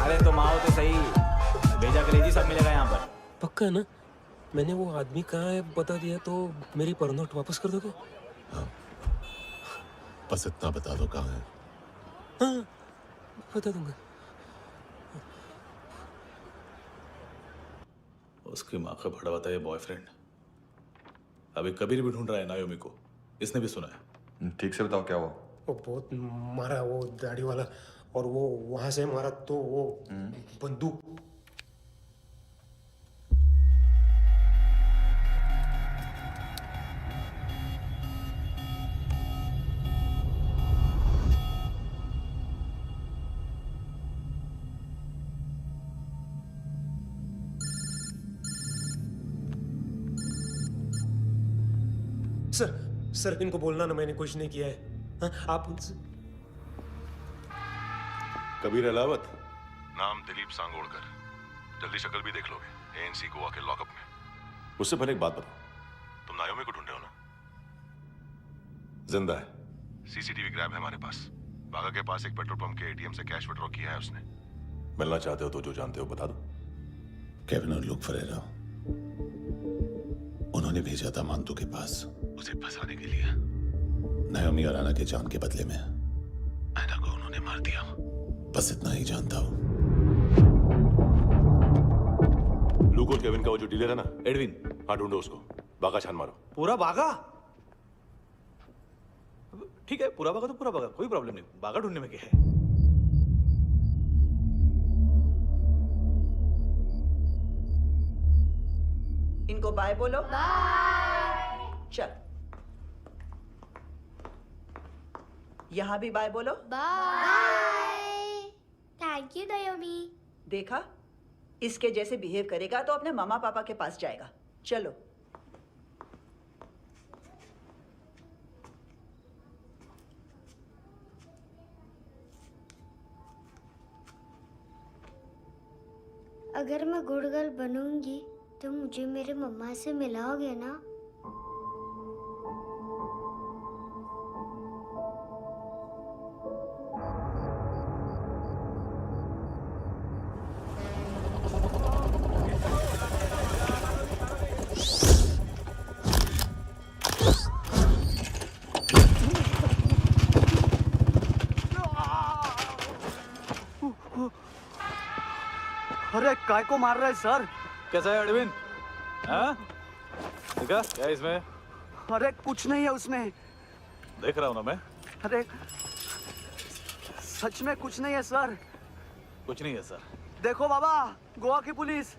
अरे तुम आओ तो सही, भेजा करेजी सब मिलेगा यहाँ पर। पक्का ना? मैंने वो आदमी कहाँ है बता दिया तो मेरी पर नोट वापस कर दोगे? हाँ, बस इतना बता दो कहाँ है। हाँ, बता दूंगा। उसकी माँ का भड़ा बताया बॉयफ्रेंड अभी कबीर भी ढूंढ रहा है नायोमी को। इसने भी सुना है। ठीक से बताओ क्या हुआ? वो बहुत मारा, वो दाढ़ी वाला, और वो वहां से मारा तो वो बंदूक। सर इनको बोलना ना मैंने कुछ नहीं किया है। हाँ, आप उनसे। कबीर अलावत, नाम दिलीप सांगोड़कर। जल्दी शक्ल भी देख लोगे एएनसी गोवा के लॉकअप में। उससे पहले एक बात बताओ, तुम नायोमी को ढूंढ रहे हो ना? जिंदा है। सीसीटीवी ग्रैब है हमारे पास। बागा के पास एक पेट्रोल पंप के एटीएम से कैश विड्रॉ किया है उसने। मिलना चाहते हो तो जो जानते हो बता दो। केविन और लुक फरेरा, उन्होंने भेजा था मांतू के पास उसे फंसाने के लिए। नायोमी और आना के जान के बदले में आना को उन्होंने मार दिया। बस इतना ही जानता हूं। लुक और केविन का वो जो डीलर है ना, एडविन, हाँ ढूंढो उसको। बागा छान मारो। पूरा बागा? ठीक है, पूरा बागा तो पूरा बागा, कोई प्रॉब्लम नहीं। बागा ढूंढने में क्या है? इनको बाय बोलो। बाय। चल, यहाँ भी बाय बोलो। बाय। Thank you नायोमी। देखा, इसके जैसे बिहेव करेगा तो अपने मामा पापा के पास जाएगा। चलो। अगर मैं गुड गर्ल बनूंगी तो मुझे मेरे मम्मा से मिलाओगे ना? अरे काय को मार रहा है सर? कैसा है एडविन? हाँ? देखा क्या है इसमें? अरे कुछ नहीं है उसमें। देख रहा हूँ ना मैं। अरे सच में कुछ नहीं है सर। कुछ नहीं है सर। देखो बाबा, गोवा की पुलिस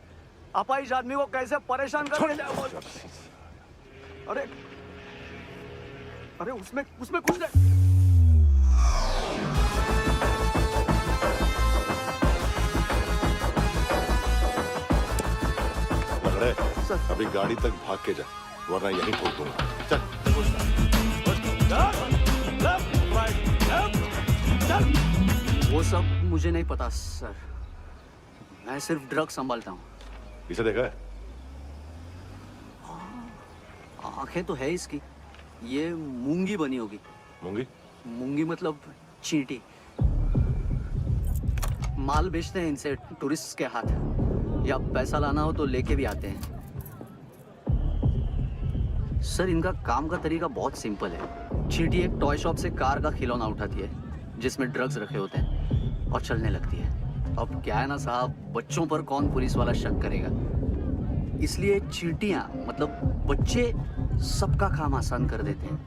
अपाहिज आदमी को कैसे परेशान कर रही है। अरे अरे उसमें उसमें कुछ नहीं। लग रहा है अभी गाड़ी तक भाग के जा, वरना यहीं ठोक दूंगा। चल। वो सब मुझे नहीं पता सर, मैं सिर्फ ड्रग संभालता हूँ। इसे देखा है? आंखें तो है इसकी, ये मूंगी बनी होगी। मूंगी? मूंगी मतलब चींटी। माल बेचते हैं इनसे टूरिस्ट के हाथ, या पैसा लाना हो तो लेके भी आते हैं। सर इनका काम का तरीका बहुत सिंपल है। चींटी एक टॉय शॉप से कार का खिलौना उठाती है जिसमें ड्रग्स रखे होते हैं और चलने लगती है। अब क्या है ना साहब, बच्चों पर कौन पुलिस वाला शक करेगा, इसलिए चींटियां मतलब बच्चे सबका काम आसान कर देते हैं।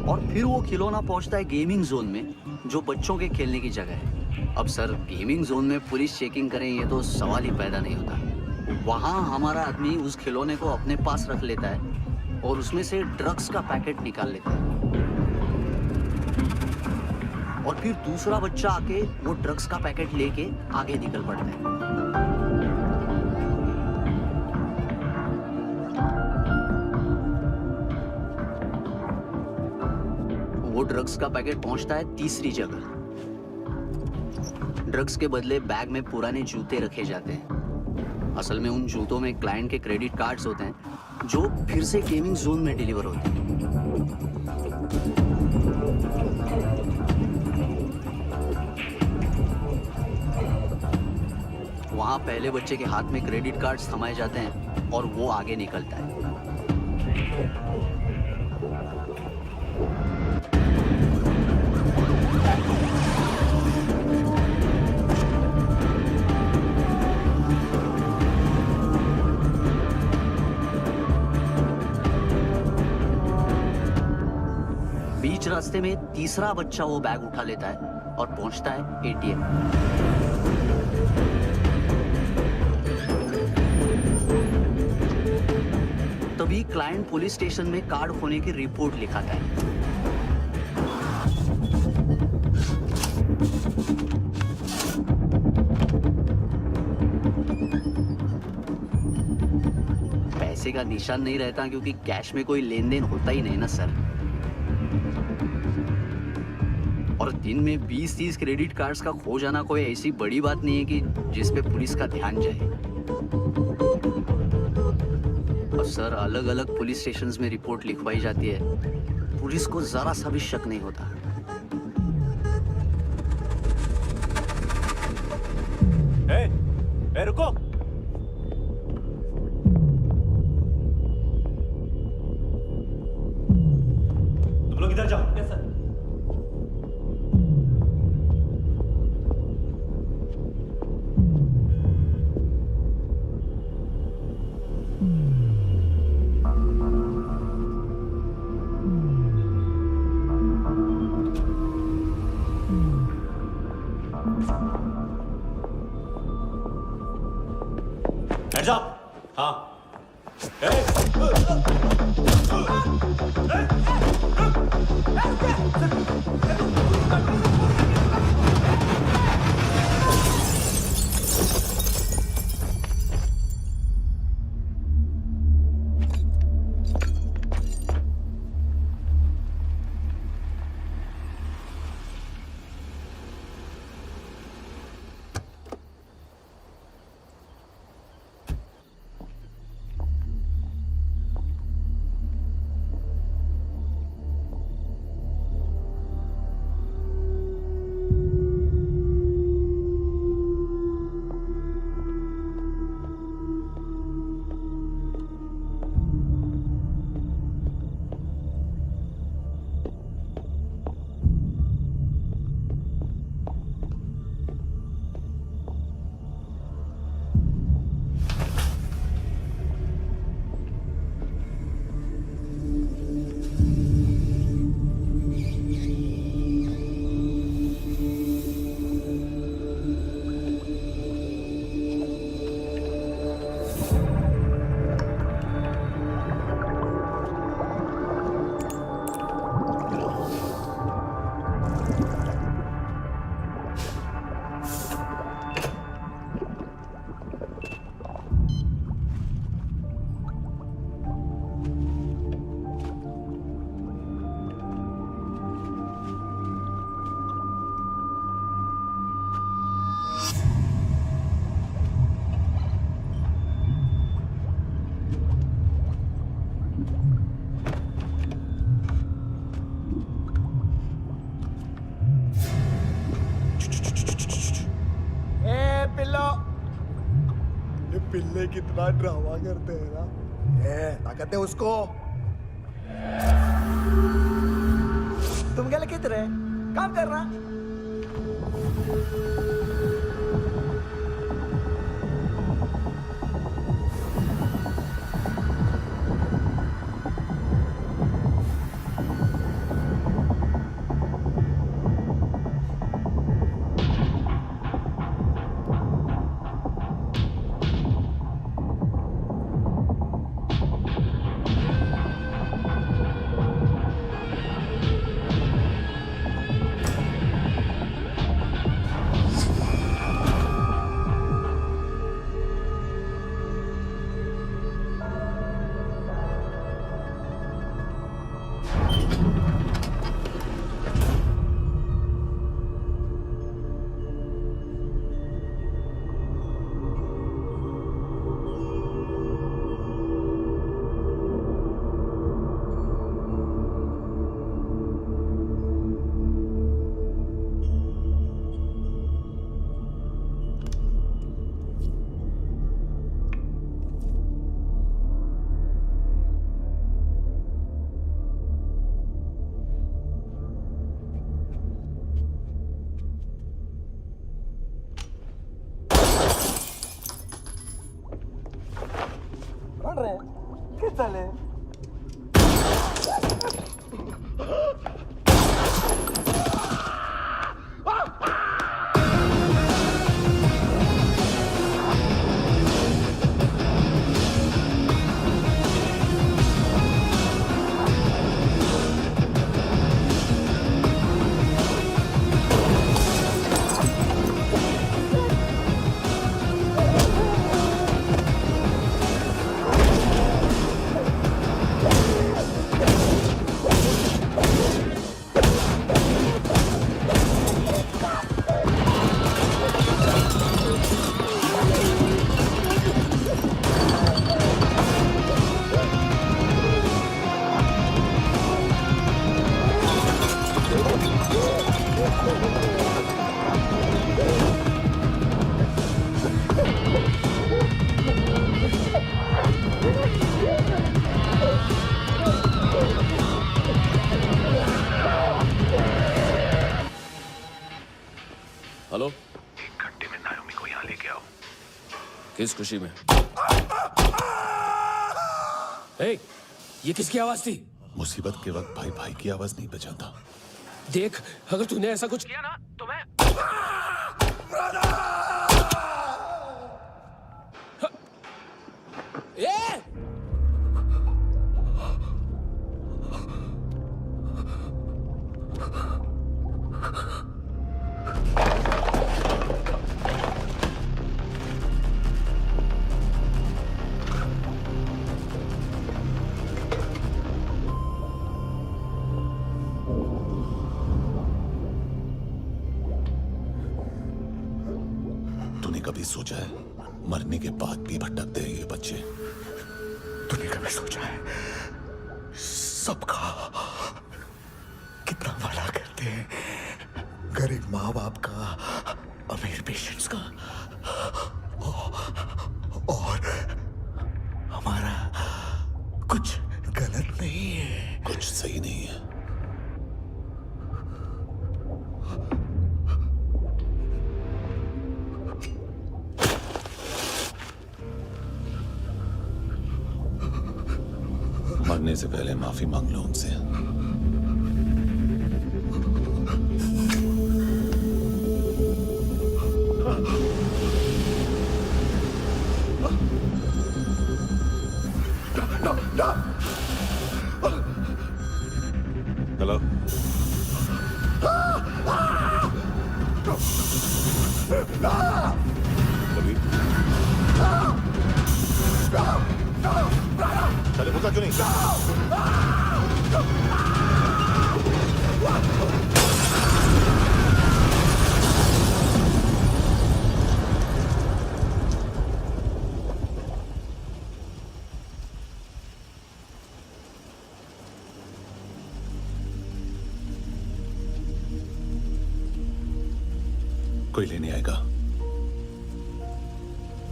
और फिर वो खिलौना पहुंचता है गेमिंग जोन में, जो बच्चों के खेलने की जगह है। अब सर गेमिंग जोन में पुलिस चेकिंग करें ये तो सवाल ही पैदा नहीं होता। वहां हमारा आदमी उस खिलौने को अपने पास रख लेता है और उसमें से ड्रग्स का पैकेट निकाल लेता है, और फिर दूसरा बच्चा आके वो ड्रग्स का पैकेट लेके आगे निकल पड़ता है। वो ड्रग्स का पैकेट पहुंचता है तीसरी जगह। ड्रग्स के बदले बैग में पुराने जूते रखे जाते हैं। असल में उन जूतों में क्लाइंट के क्रेडिट कार्ड्स होते हैं जो फिर से गेमिंग जोन में डिलीवर होते हैं। वहां पहले बच्चे के हाथ में क्रेडिट कार्ड्स थमाए जाते हैं और वो आगे निकलता है। बीच रास्ते में तीसरा बच्चा वो बैग उठा लेता है और पहुंचता है एटीएम। तभी क्लाइंट पुलिस स्टेशन में कार्ड खोने की रिपोर्ट लिखाता है। पैसे का निशान नहीं रहता क्योंकि कैश में कोई लेन देन होता ही नहीं ना सर। और दिन में 20-30 क्रेडिट कार्ड्स का खो जाना कोई ऐसी बड़ी बात नहीं है कि जिस पे पुलिस का ध्यान जाए। और सर अलग अलग पुलिस स्टेशंस में रिपोर्ट लिखवाई जाती है, पुलिस को जरा सा भी शक नहीं होता। ए, रुको। तुम लोग इधर जाओ। Yes sir. Hands up! हाँ। ए पिल्लो, ये पिल्ले कितना ड्रामा करते हैं ना। ए ताकत है उसको। तुम क्या लिखित रहे? काम कर रहा। हेलो, 1 घंटे में नायोमी को यहाँ लेके आओ। किस खुशी में? ए, ये किसकी आवाज थी? मुसीबत के वक्त भाई भाई की आवाज नहीं बचाता। देख, अगर तूने ऐसा कुछ किया ना तो मैं ए! तूने कभी सोचा है मरने के बाद भी भटकते हैं ये बच्चे? तूने कभी सोचा है सबका कितना भला करते हैं? गरीब माँ बाप का, अमीर पेशेंट्स का, और हमारा कुछ गलत नहीं है। कुछ सही नहीं है। मरने से पहले माफी मांग लो उनसे। हेलो, चले मुझा क्यों नहीं? कोई लेने आएगा।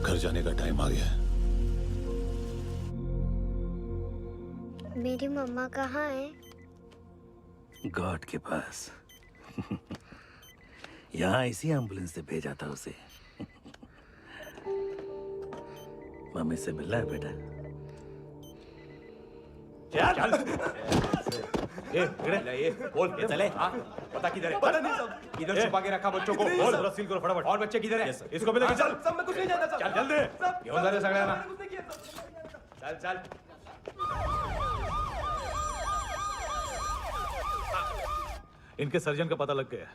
घर जाने का टाइम आ गया है। मेरी मम्मा कहाँ है? गॉड के पास। यहाँ इसी एम्बुलेंस से भेजा था उसे। मम्मी से मिलना है बेटा। चल ये बोल ये चले। हाँ पता किधर है? पता नहीं सब इधर छुपा के रखा बच्चों को। बोल पूरा सील करो फटाफट। और बच्चे किधर है? इसको भी लेके चल। सब मैं कुछ नहीं जानता। चल जल्दी घेऊन जा रे सगळ्यांना। चल चल इनके सर्जन का पता लग गया।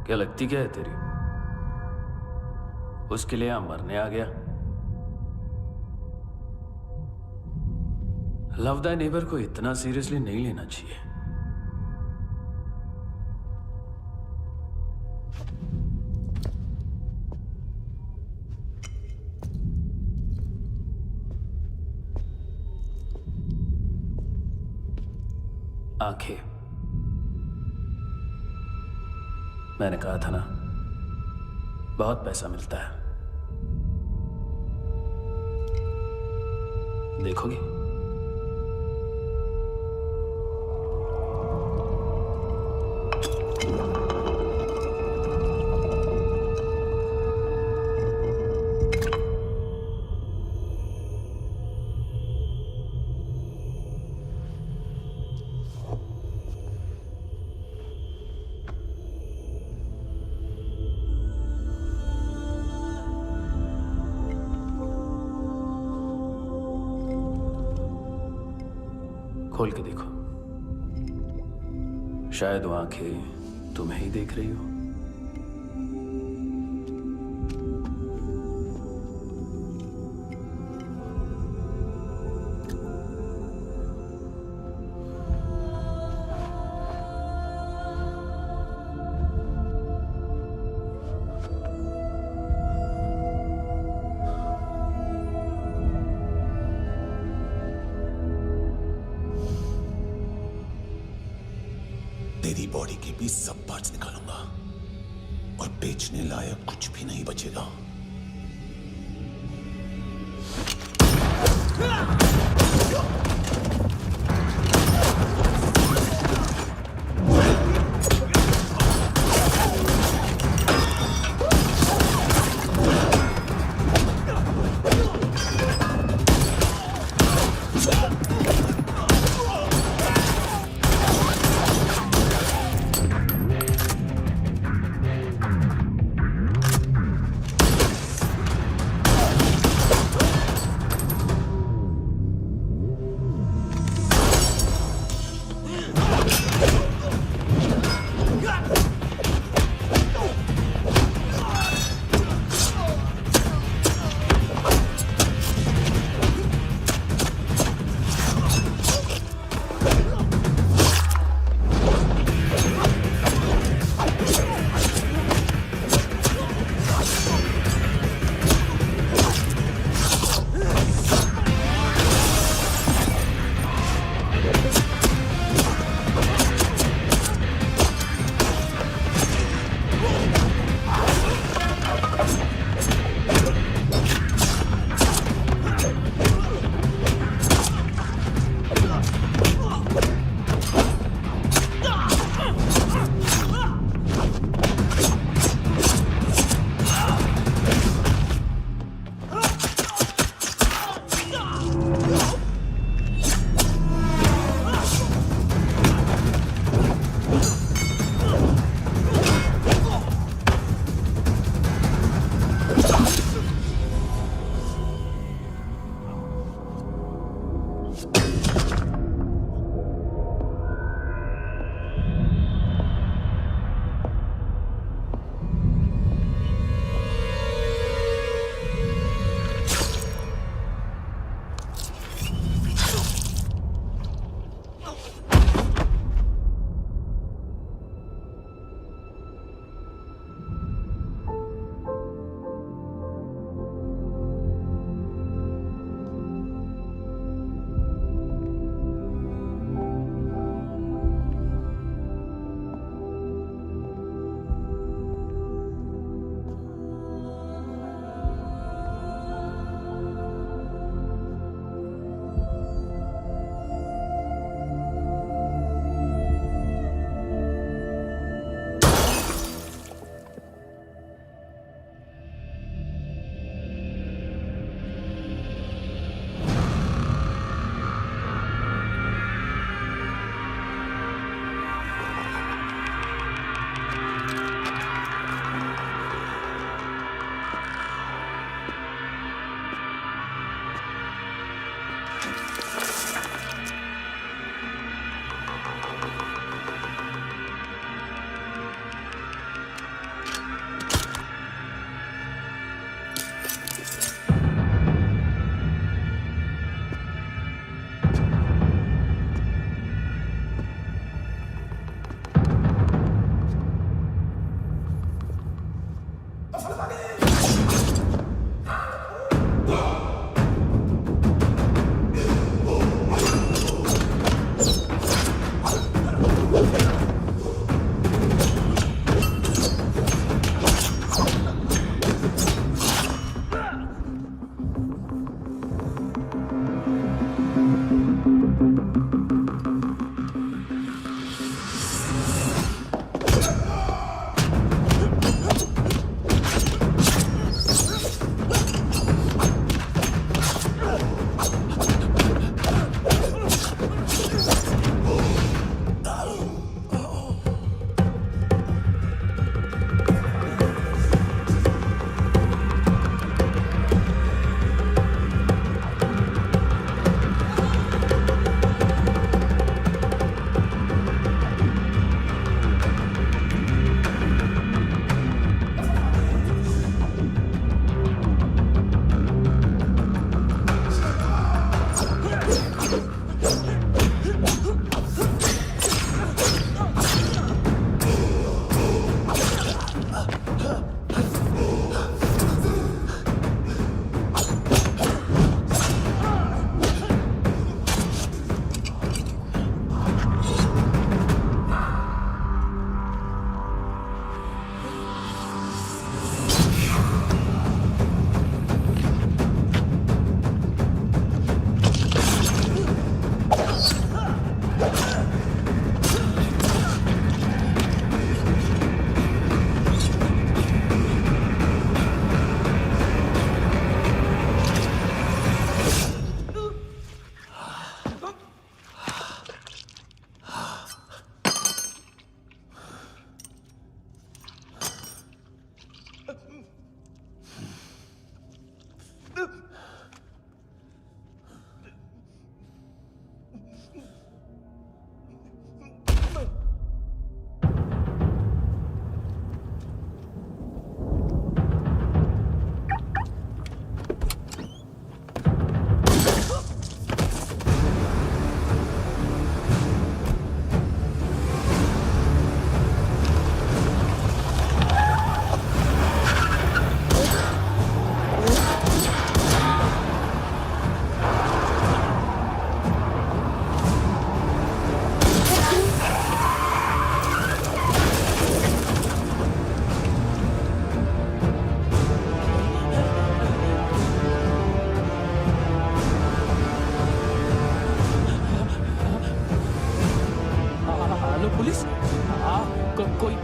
क्या लगती क्या है तेरी? उसके लिए यहां मरने आ गया? लव द नेबर को इतना सीरियसली नहीं लेना चाहिए। आंखें, मैंने कहा था ना, बहुत पैसा मिलता है। देखोगी? खोल के देखो, शायद वो आंखें तुम्हें ही देख रही हो। तेरी बॉडी के भी सब पार्ट्स निकालूंगा और बेचने लायक कुछ भी नहीं बचेगा।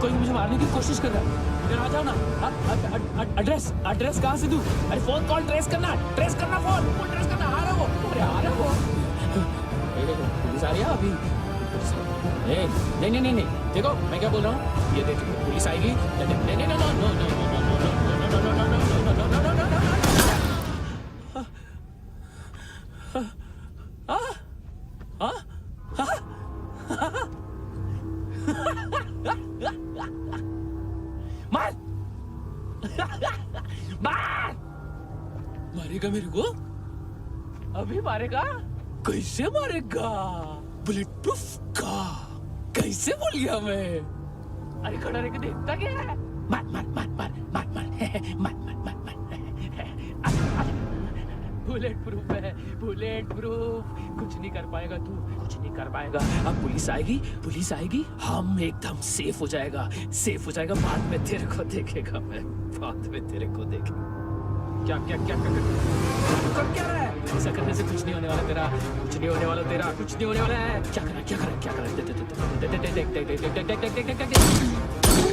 कोई मुझे मारने की कोशिश कर रहा है। इधर आ जाओ ना। एड्रेस एड्रेस कहाँ से दूं? अरे फोन कॉल ट्रेस करना फोन ट्रेस करना। आ रहा वो, अरे आ रहा वो। पुलिस आ रही है अभी। नहीं नहीं नहीं नहीं, देखो मैं क्या बोल रहा हूँ, ये देखो पुलिस आएगी। नहीं नहीं नहीं मारेगा मेरे को? अभी मारेगा? कैसे मारेगा? बुलेट प्रूफ का कैसे बोल गया मैं? अरे खड़ा रह के देखता क्या है? मार मार मार मार मार मार मार मार मार मार बुलेट प्रूफ है, बुलेट प्रूफ। कुछ नहीं कर पाएगा तू, कुछ नहीं कर पाएगा। अब पुलिस आएगी, हम एकदम सेफ हो जाएगा, सेफ हो जाएगा। बाद में तेरे को देखेगा मैं, बाद में तेरे को देखेगा। क्या क्या क्या क्या कर क्या रहा है? ऐसा करने से कुछ नहीं होने वाला तेरा, कुछ नहीं होने वाला तेरा, कुछ नहीं होने वाला है। क्या कर रहा है? क्या कर रहा है? क्या कर रहा है? देख देख देख देख देख देख देख देख देख देख देख देख